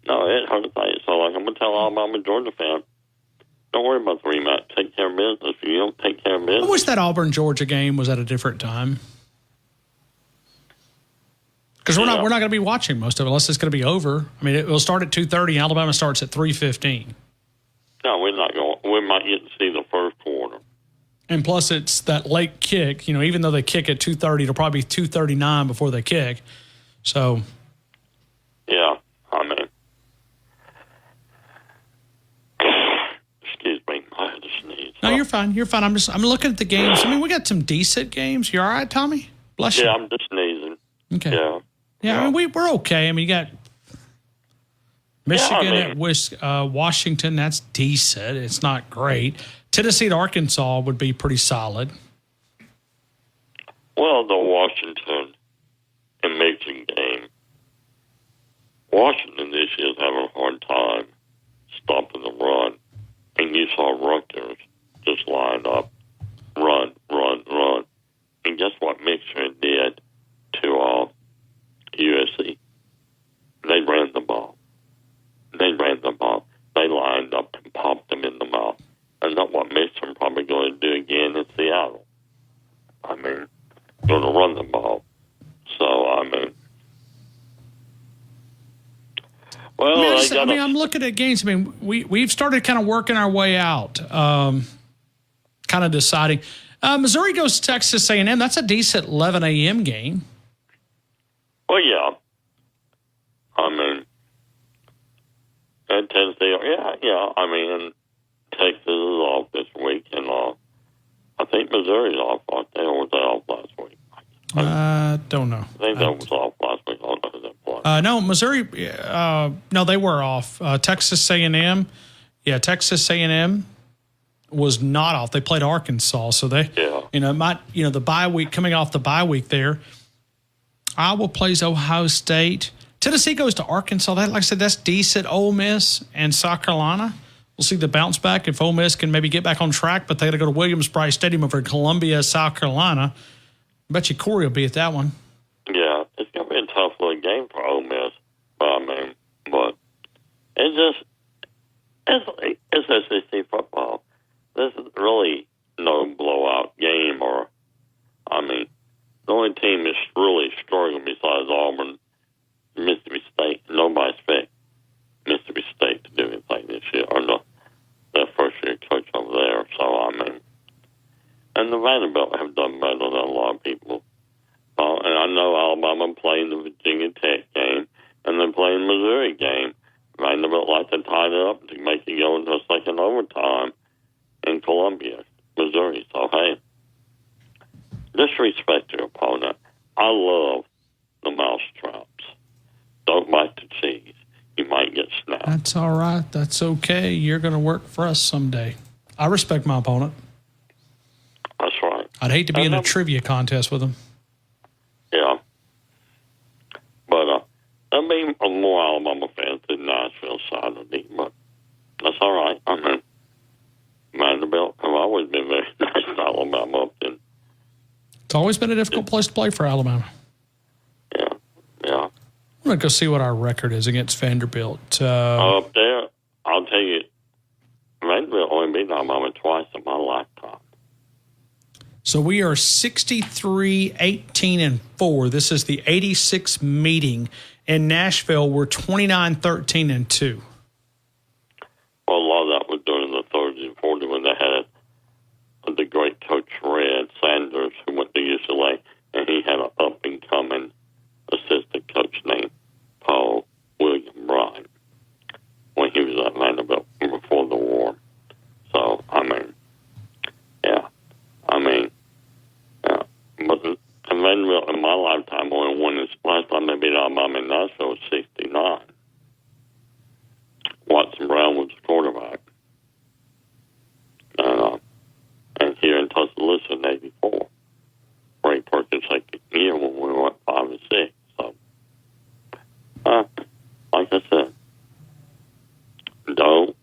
it hurts. So like I'm gonna tell Alabama Georgia fan, don't worry about the rematch. Take care of business. If you don't take care of business, I wish that Auburn Georgia game was at a different time. Because we're not going to be watching most of it unless it's going to be over. I mean, it will start at 2:30. Alabama starts at 3:15. No, we're not going. We might get to see the first quarter. And plus, it's that late kick. You know, even though they kick at 2:30, it'll probably be 2:39 before they kick. So, yeah, I mean, excuse me, I had to sneeze. No, you're fine. You're fine. I'm looking at the games. I mean, we got some decent games. You all right, Tommy? Bless you. Yeah, I'm just sneezing. Okay. Yeah. I mean, we're okay. I mean, you got Michigan at Washington. That's decent. It's not great. Tennessee to Arkansas would be pretty solid. Well, the Washington and Michigan game. Washington this year is having a hard time stopping the run. And you saw Rutgers just line up, run. And guess what Michigan did to USC? They ran the ball. They lined up and popped them in the mouth. And that's what Michigan probably going to do again in Seattle. I mean, going to run the ball. So, I mean, well, I'm looking at games. I mean, we've started kind of working our way out, kind of deciding. Missouri goes to Texas A&M. That's a decent 11 a.m. game. Well, yeah. I mean, and Tennessee, yeah. I mean, Texas is off this week, and I think think Missouri's off right there, or was they off last week? Don't know. I think that was off last week. I don't know who that played. No, Missouri. No, they were off. Texas A&M. Yeah, Texas A&M was not off. They played Arkansas, so they, the bye week, coming off the bye week there. Iowa plays Ohio State. Tennessee goes to Arkansas. That, like I said, that's decent. Ole Miss and South Carolina. We'll see the bounce back if Ole Miss can maybe get back on track, but they got to go to Williams-Brice Stadium over in Columbia, South Carolina. I bet you Corey will be at that one. Yeah, it's going to be a tough little game for Ole Miss. But it's SEC football. This is really no blowout game, the only team that's really struggling besides Auburn, Mississippi State. Nobody expects Mississippi State to do anything this year, or their first year coach over there. So, and the Vanderbilt have done better than a lot of people. And I know Alabama playing the Virginia Tech game, and they're playing the Missouri game. Vanderbilt like to tie it up to make it go into a second overtime in Columbia, Missouri. So, hey, disrespect your opponent. I love the mousetraps. Don't bite the cheese. You might get snapped. That's all right. That's okay. You're going to work for us someday. I respect my opponent. That's right. I'd hate to be in a trivia contest with him. Yeah. But there'll be more Alabama fans in Nashville Saturday, but that's all right. Vanderbilt have always been very nice to Alabama up in. It's always been a difficult place to play for Alabama. Yeah. I'm going to go see what our record is against Vanderbilt. Up there, I'll tell you, Vanderbilt only beat Alabama twice in my lifetime. So we are 63-18-4. This is the 86th meeting. In Nashville, we're 29-13-2. Well, a lot of that was during the 30s and 40s when they had the great coach Red Sanders, who went to UCLA, and he had an up-and-coming assistant coach named Paul William Bryan when he was at Vanderbilt before the war. So, but Vanderbilt in my lifetime only won this. Last time they beat Alabama in Nashville was 69. Watson Brown was the quarterback. And here in Tuscaloosa in 84. Ray Perkins' second year when we went 5-6. So, like I said, don't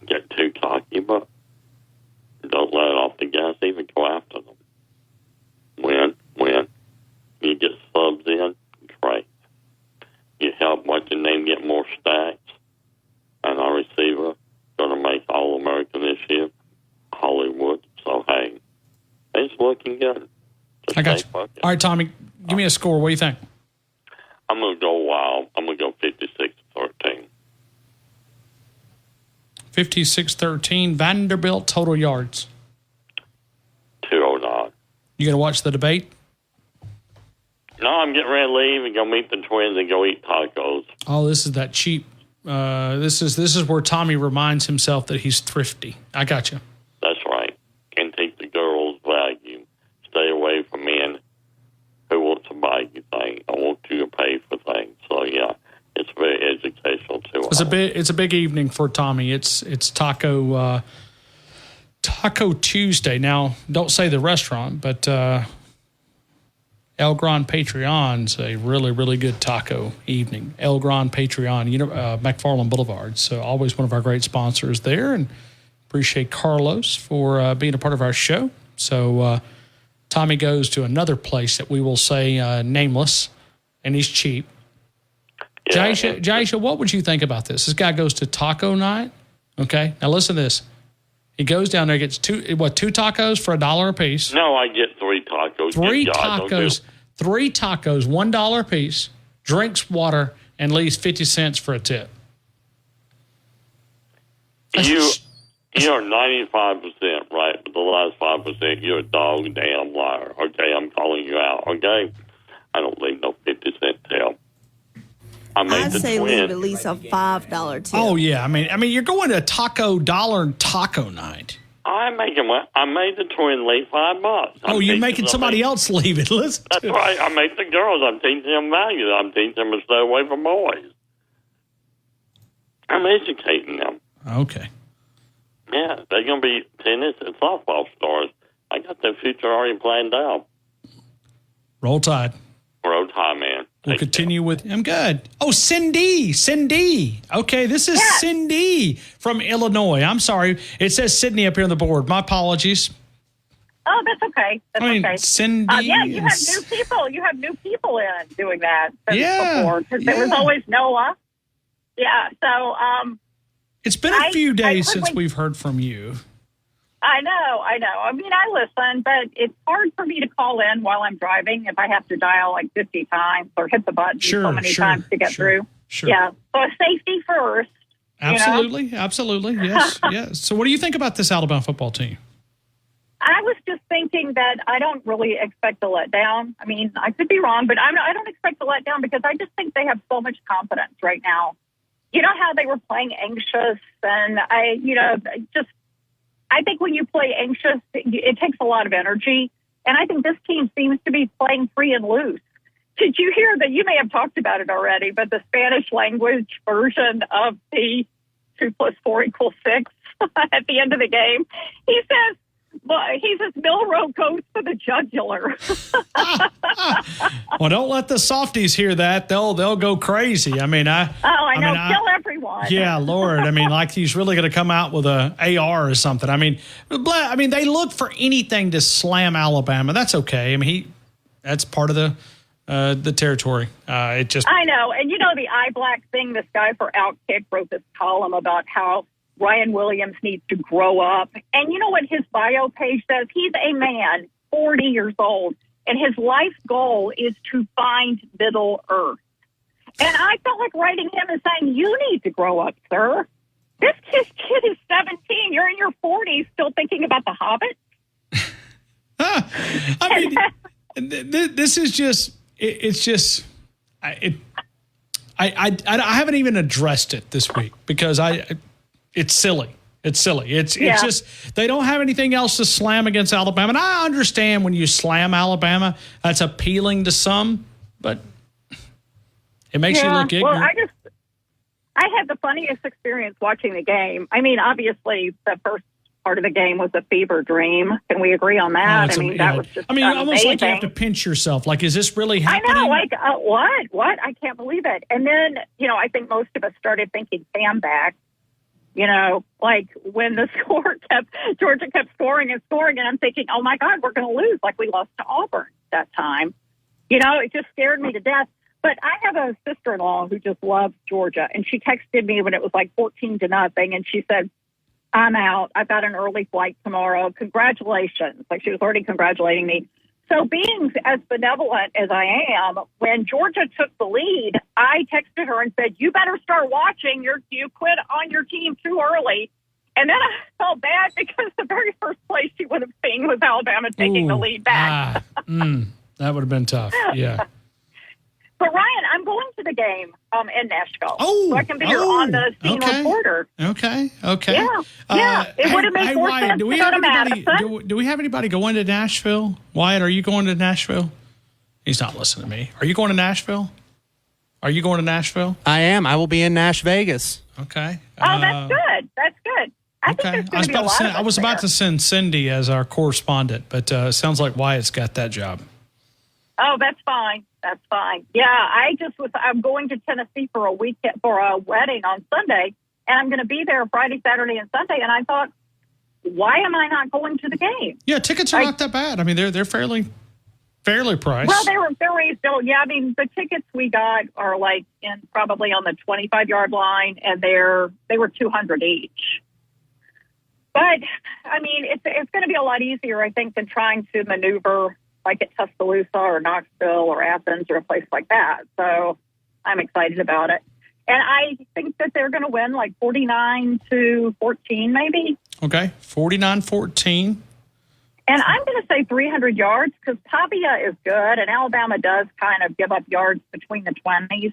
get too cocky, but don't let it off the gas. Even go after them. When you get subs in, great. You help watch your name get more stacks. And our receiver going to make All-American this year, Hollywood. So, hey, it's looking good. I got you. All right, Tommy, give me a score. What do you think? I'm going to go wild. I'm going to go 56-13. 56-13. Vanderbilt total yards. 209. You going to watch the debate? No, I'm getting ready to leave and go meet the twins and go eat tacos. Oh, this is that cheap. This is where Tommy reminds himself that he's thrifty. I got you. That's right. And take the girls' value. Stay away from men who want to buy you things. I want you to pay for things. So yeah, it's very educational too. It's a big evening for Tommy. It's Taco Tuesday. Now, don't say the restaurant, but El Gran Patreon's a really, really good taco evening. El Gran Patreon, McFarland Boulevard. So always one of our great sponsors there, and appreciate Carlos for being a part of our show. So Tommy goes to another place that we will say nameless, and he's cheap. Yeah. Jaisha, what would you think about this? This guy goes to taco night. Okay, now listen to this. He goes down there, gets two tacos for $1 a piece. No, I get 3 tacos. Three tacos, $1 a piece, drinks water, and leaves 50 cents for a tip. You're 95% right, but the last 5%, you're a dog damn liar. Okay, I'm calling you out. Okay, I don't leave no 50-cent tip. I'd say leave at least a $5 tip. Oh yeah, I mean, you're going to Taco Dollar Taco Night. I made the twin leave $5. Oh, you're making somebody else leave it. Listen. That's right. I make the girls. I'm teaching them values. I'm teaching them to stay away from boys. I'm educating them. Okay. Yeah, they're going to be tennis and softball stars. I got their future already planned out. Roll Tide. Roll Tide, man. We'll continue with. I'm good. Oh, Cindy. Okay, this is Cindy from Illinois. I'm sorry. It says Sydney up here on the board. My apologies. Oh, that's okay. That's okay. Cindy. Yeah, you have new people. You have new people in doing that. Yeah. Because there was always Noah. Yeah. So. It's been a few days since we've heard from you. I know. I mean, I listen, but it's hard for me to call in while I'm driving if I have to dial like 50 times or hit the button so many times to get through. Sure. Yeah. So safety first. Absolutely. You know? Absolutely. Yes. Yes. So what do you think about this Alabama football team? I was just thinking that I don't really expect a letdown. I mean, I could be wrong, but I don't expect a letdown because I just think they have so much confidence right now. You know how they were playing anxious, and I think when you play anxious, it takes a lot of energy. And I think this team seems to be playing free and loose. Did you hear that? You may have talked about it already, but the Spanish language version of the 2 + 4 = 6 at the end of the game, he says, Milrow goes for the jugular. Well, don't let the softies hear that. They'll go crazy. I mean, I know. Kill everyone. Yeah, Lord. I mean, like he's really going to come out with a AR or something. I mean, they look for anything to slam Alabama. That's okay. I mean, that's part of the territory. I know. And the eye black thing, this guy for Outkick wrote this column about how Ryan Williams needs to grow up. And you know what his bio page says? He's a man, 40 years old, and his life goal is to find Middle Earth. And I felt like writing him and saying, you need to grow up, sir. This kid is 17. You're in your 40s still thinking about The Hobbit? I mean, this is just, I haven't even addressed it this week because it's silly. It's silly. It's just they don't have anything else to slam against Alabama. And I understand when you slam Alabama, that's appealing to some, but it makes you look ignorant. Well, I had the funniest experience watching the game. I mean, obviously, the first part of the game was a fever dream. Can we agree on that? That was just amazing. Almost like you have to pinch yourself. Like, is this really happening? I know. Like, what? I can't believe it. And then, I think most of us started thinking Cam back. Like when the Georgia kept scoring, and I'm thinking, oh my God, we're going to lose like we lost to Auburn that time. It just scared me to death. But I have a sister-in-law who just loves Georgia, and she texted me when it was like 14-0, and she said, I'm out. I've got an early flight tomorrow. Congratulations. Like she was already congratulating me. So being as benevolent as I am, when Georgia took the lead, I texted her and said, you better start watching. You quit on your team too early. And then I felt bad because the very first place she would have seen was Alabama taking the lead back. That would have been tough. Yeah. But Ryan, I'm going to the game in Nashville. So I can be your on-the-scene reporter. Okay. Yeah. It would have made more sense to go to Madison. Do we have anybody going to Nashville? Wyatt, are you going to Nashville? He's not listening to me. Are you going to Nashville? I am. I will be in Nash Vegas. Okay. Oh, that's good. I think there's going to be a lot of us I was about to send Cindy as our correspondent, but it sounds like Wyatt's got that job. Oh, that's fine. Yeah, I'm going to Tennessee for a weekend for a wedding on Sunday, and I'm going to be there Friday, Saturday, and Sunday. And I thought, why am I not going to the game? Yeah, tickets are not that bad. I mean, they're fairly priced. Well, they were very still. Yeah, I mean, the tickets we got are like probably on the 25-yard line, and they were $200 each. But I mean, it's going to be a lot easier, I think, than trying to maneuver like at Tuscaloosa or Knoxville or Athens or a place like that. So I'm excited about it. And I think that they're going to win like 49-14 maybe. Okay, 49-14. And I'm going to say 300 yards because Pavia is good and Alabama does kind of give up yards between the 20s,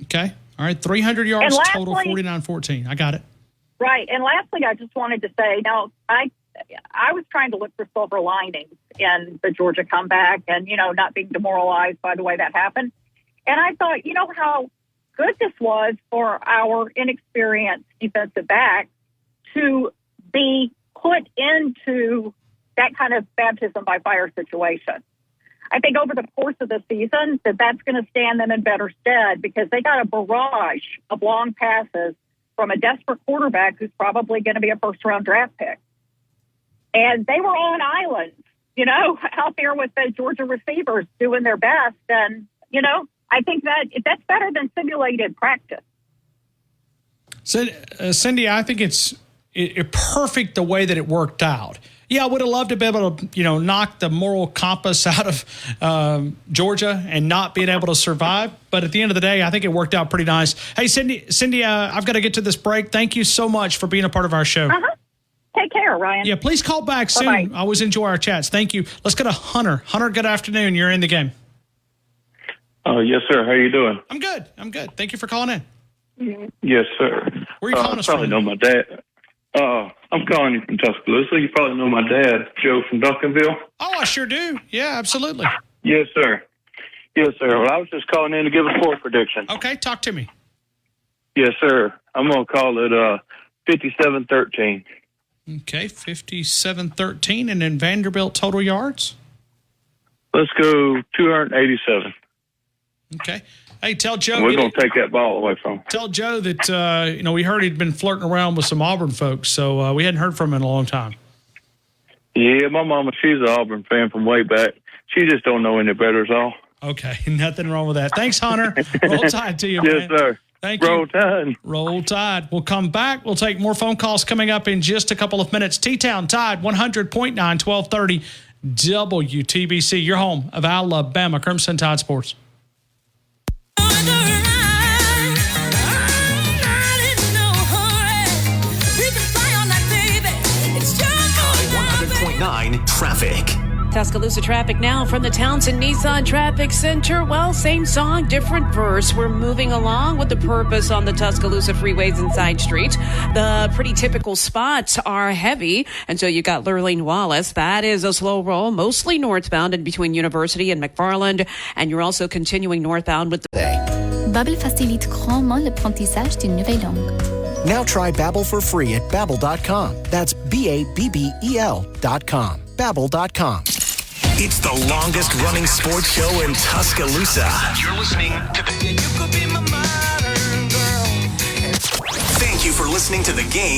Okay. All right, 300 yards total, 49-14. I got it. Right. And lastly, I just wanted to say, now, I was trying to look for silver linings in the Georgia comeback and, not being demoralized by the way that happened. And I thought, how good this was for our inexperienced defensive back to be put into that kind of baptism by fire situation. I think over the course of the season that's going to stand them in better stead because they got a barrage of long passes from a desperate quarterback who's probably going to be a first-round draft pick. And they were on islands, out there with the Georgia receivers doing their best. And, I think that's better than simulated practice. So, Cindy, I think it's perfect the way that it worked out. Yeah, I would have loved to be able to, knock the moral compass out of Georgia and not being able to survive. But at the end of the day, I think it worked out pretty nice. Hey, Cindy, I've got to get to this break. Thank you so much for being a part of our show. Uh-huh. Take care, Ryan. Yeah, please call back soon. Bye-bye. I always enjoy our chats. Thank you. Let's go to Hunter. Hunter, good afternoon. You're in the game. Yes, sir. How you doing? I'm good. Thank you for calling in. Yes, sir. Where are you calling us probably from? know my dad. I'm calling you from Tuscaloosa. You probably know my dad, Joe from Duncanville. Oh, I sure do. Yeah, absolutely. Yes, sir. Yes, sir. Well, I was just calling in to give a score prediction. Okay, talk to me. Yes, sir. I'm going to call it 57-13. Okay, 57-13. And then Vanderbilt total yards? Let's go 287. Okay. Hey, tell Joe. We're going to take that ball away from him. Tell Joe that, we heard he'd been flirting around with some Auburn folks, so we hadn't heard from him in a long time. Yeah, my mama, she's an Auburn fan from way back. She just don't know any better is all. Okay, nothing wrong with that. Thanks, Hunter. Roll Tide to you, man. Yes, sir. Thank you. Roll Tide. Roll Tide. We'll come back. We'll take more phone calls coming up in just a couple of minutes. T-Town Tide 100.9, 1230 WTBC, your home of Alabama Crimson Tide Sports. 100.9 traffic. Tuscaloosa traffic now from the Townsend Nissan Traffic Center. Well, same song, different verse. We're moving along with the purpose on the Tuscaloosa freeways and side streets. The pretty typical spots are heavy. And so you got Lurleen Wallace. That is a slow roll, mostly northbound and between University and McFarland. And you're also continuing northbound with the Babbel facilite grandement l'apprentissage d'une nouvelle langue. Now try Babbel for free at Babbel.com. That's BABBEL.com. Babbel.com. It's the longest running sports show in Tuscaloosa. You're listening to the... Thank you for listening to The Game.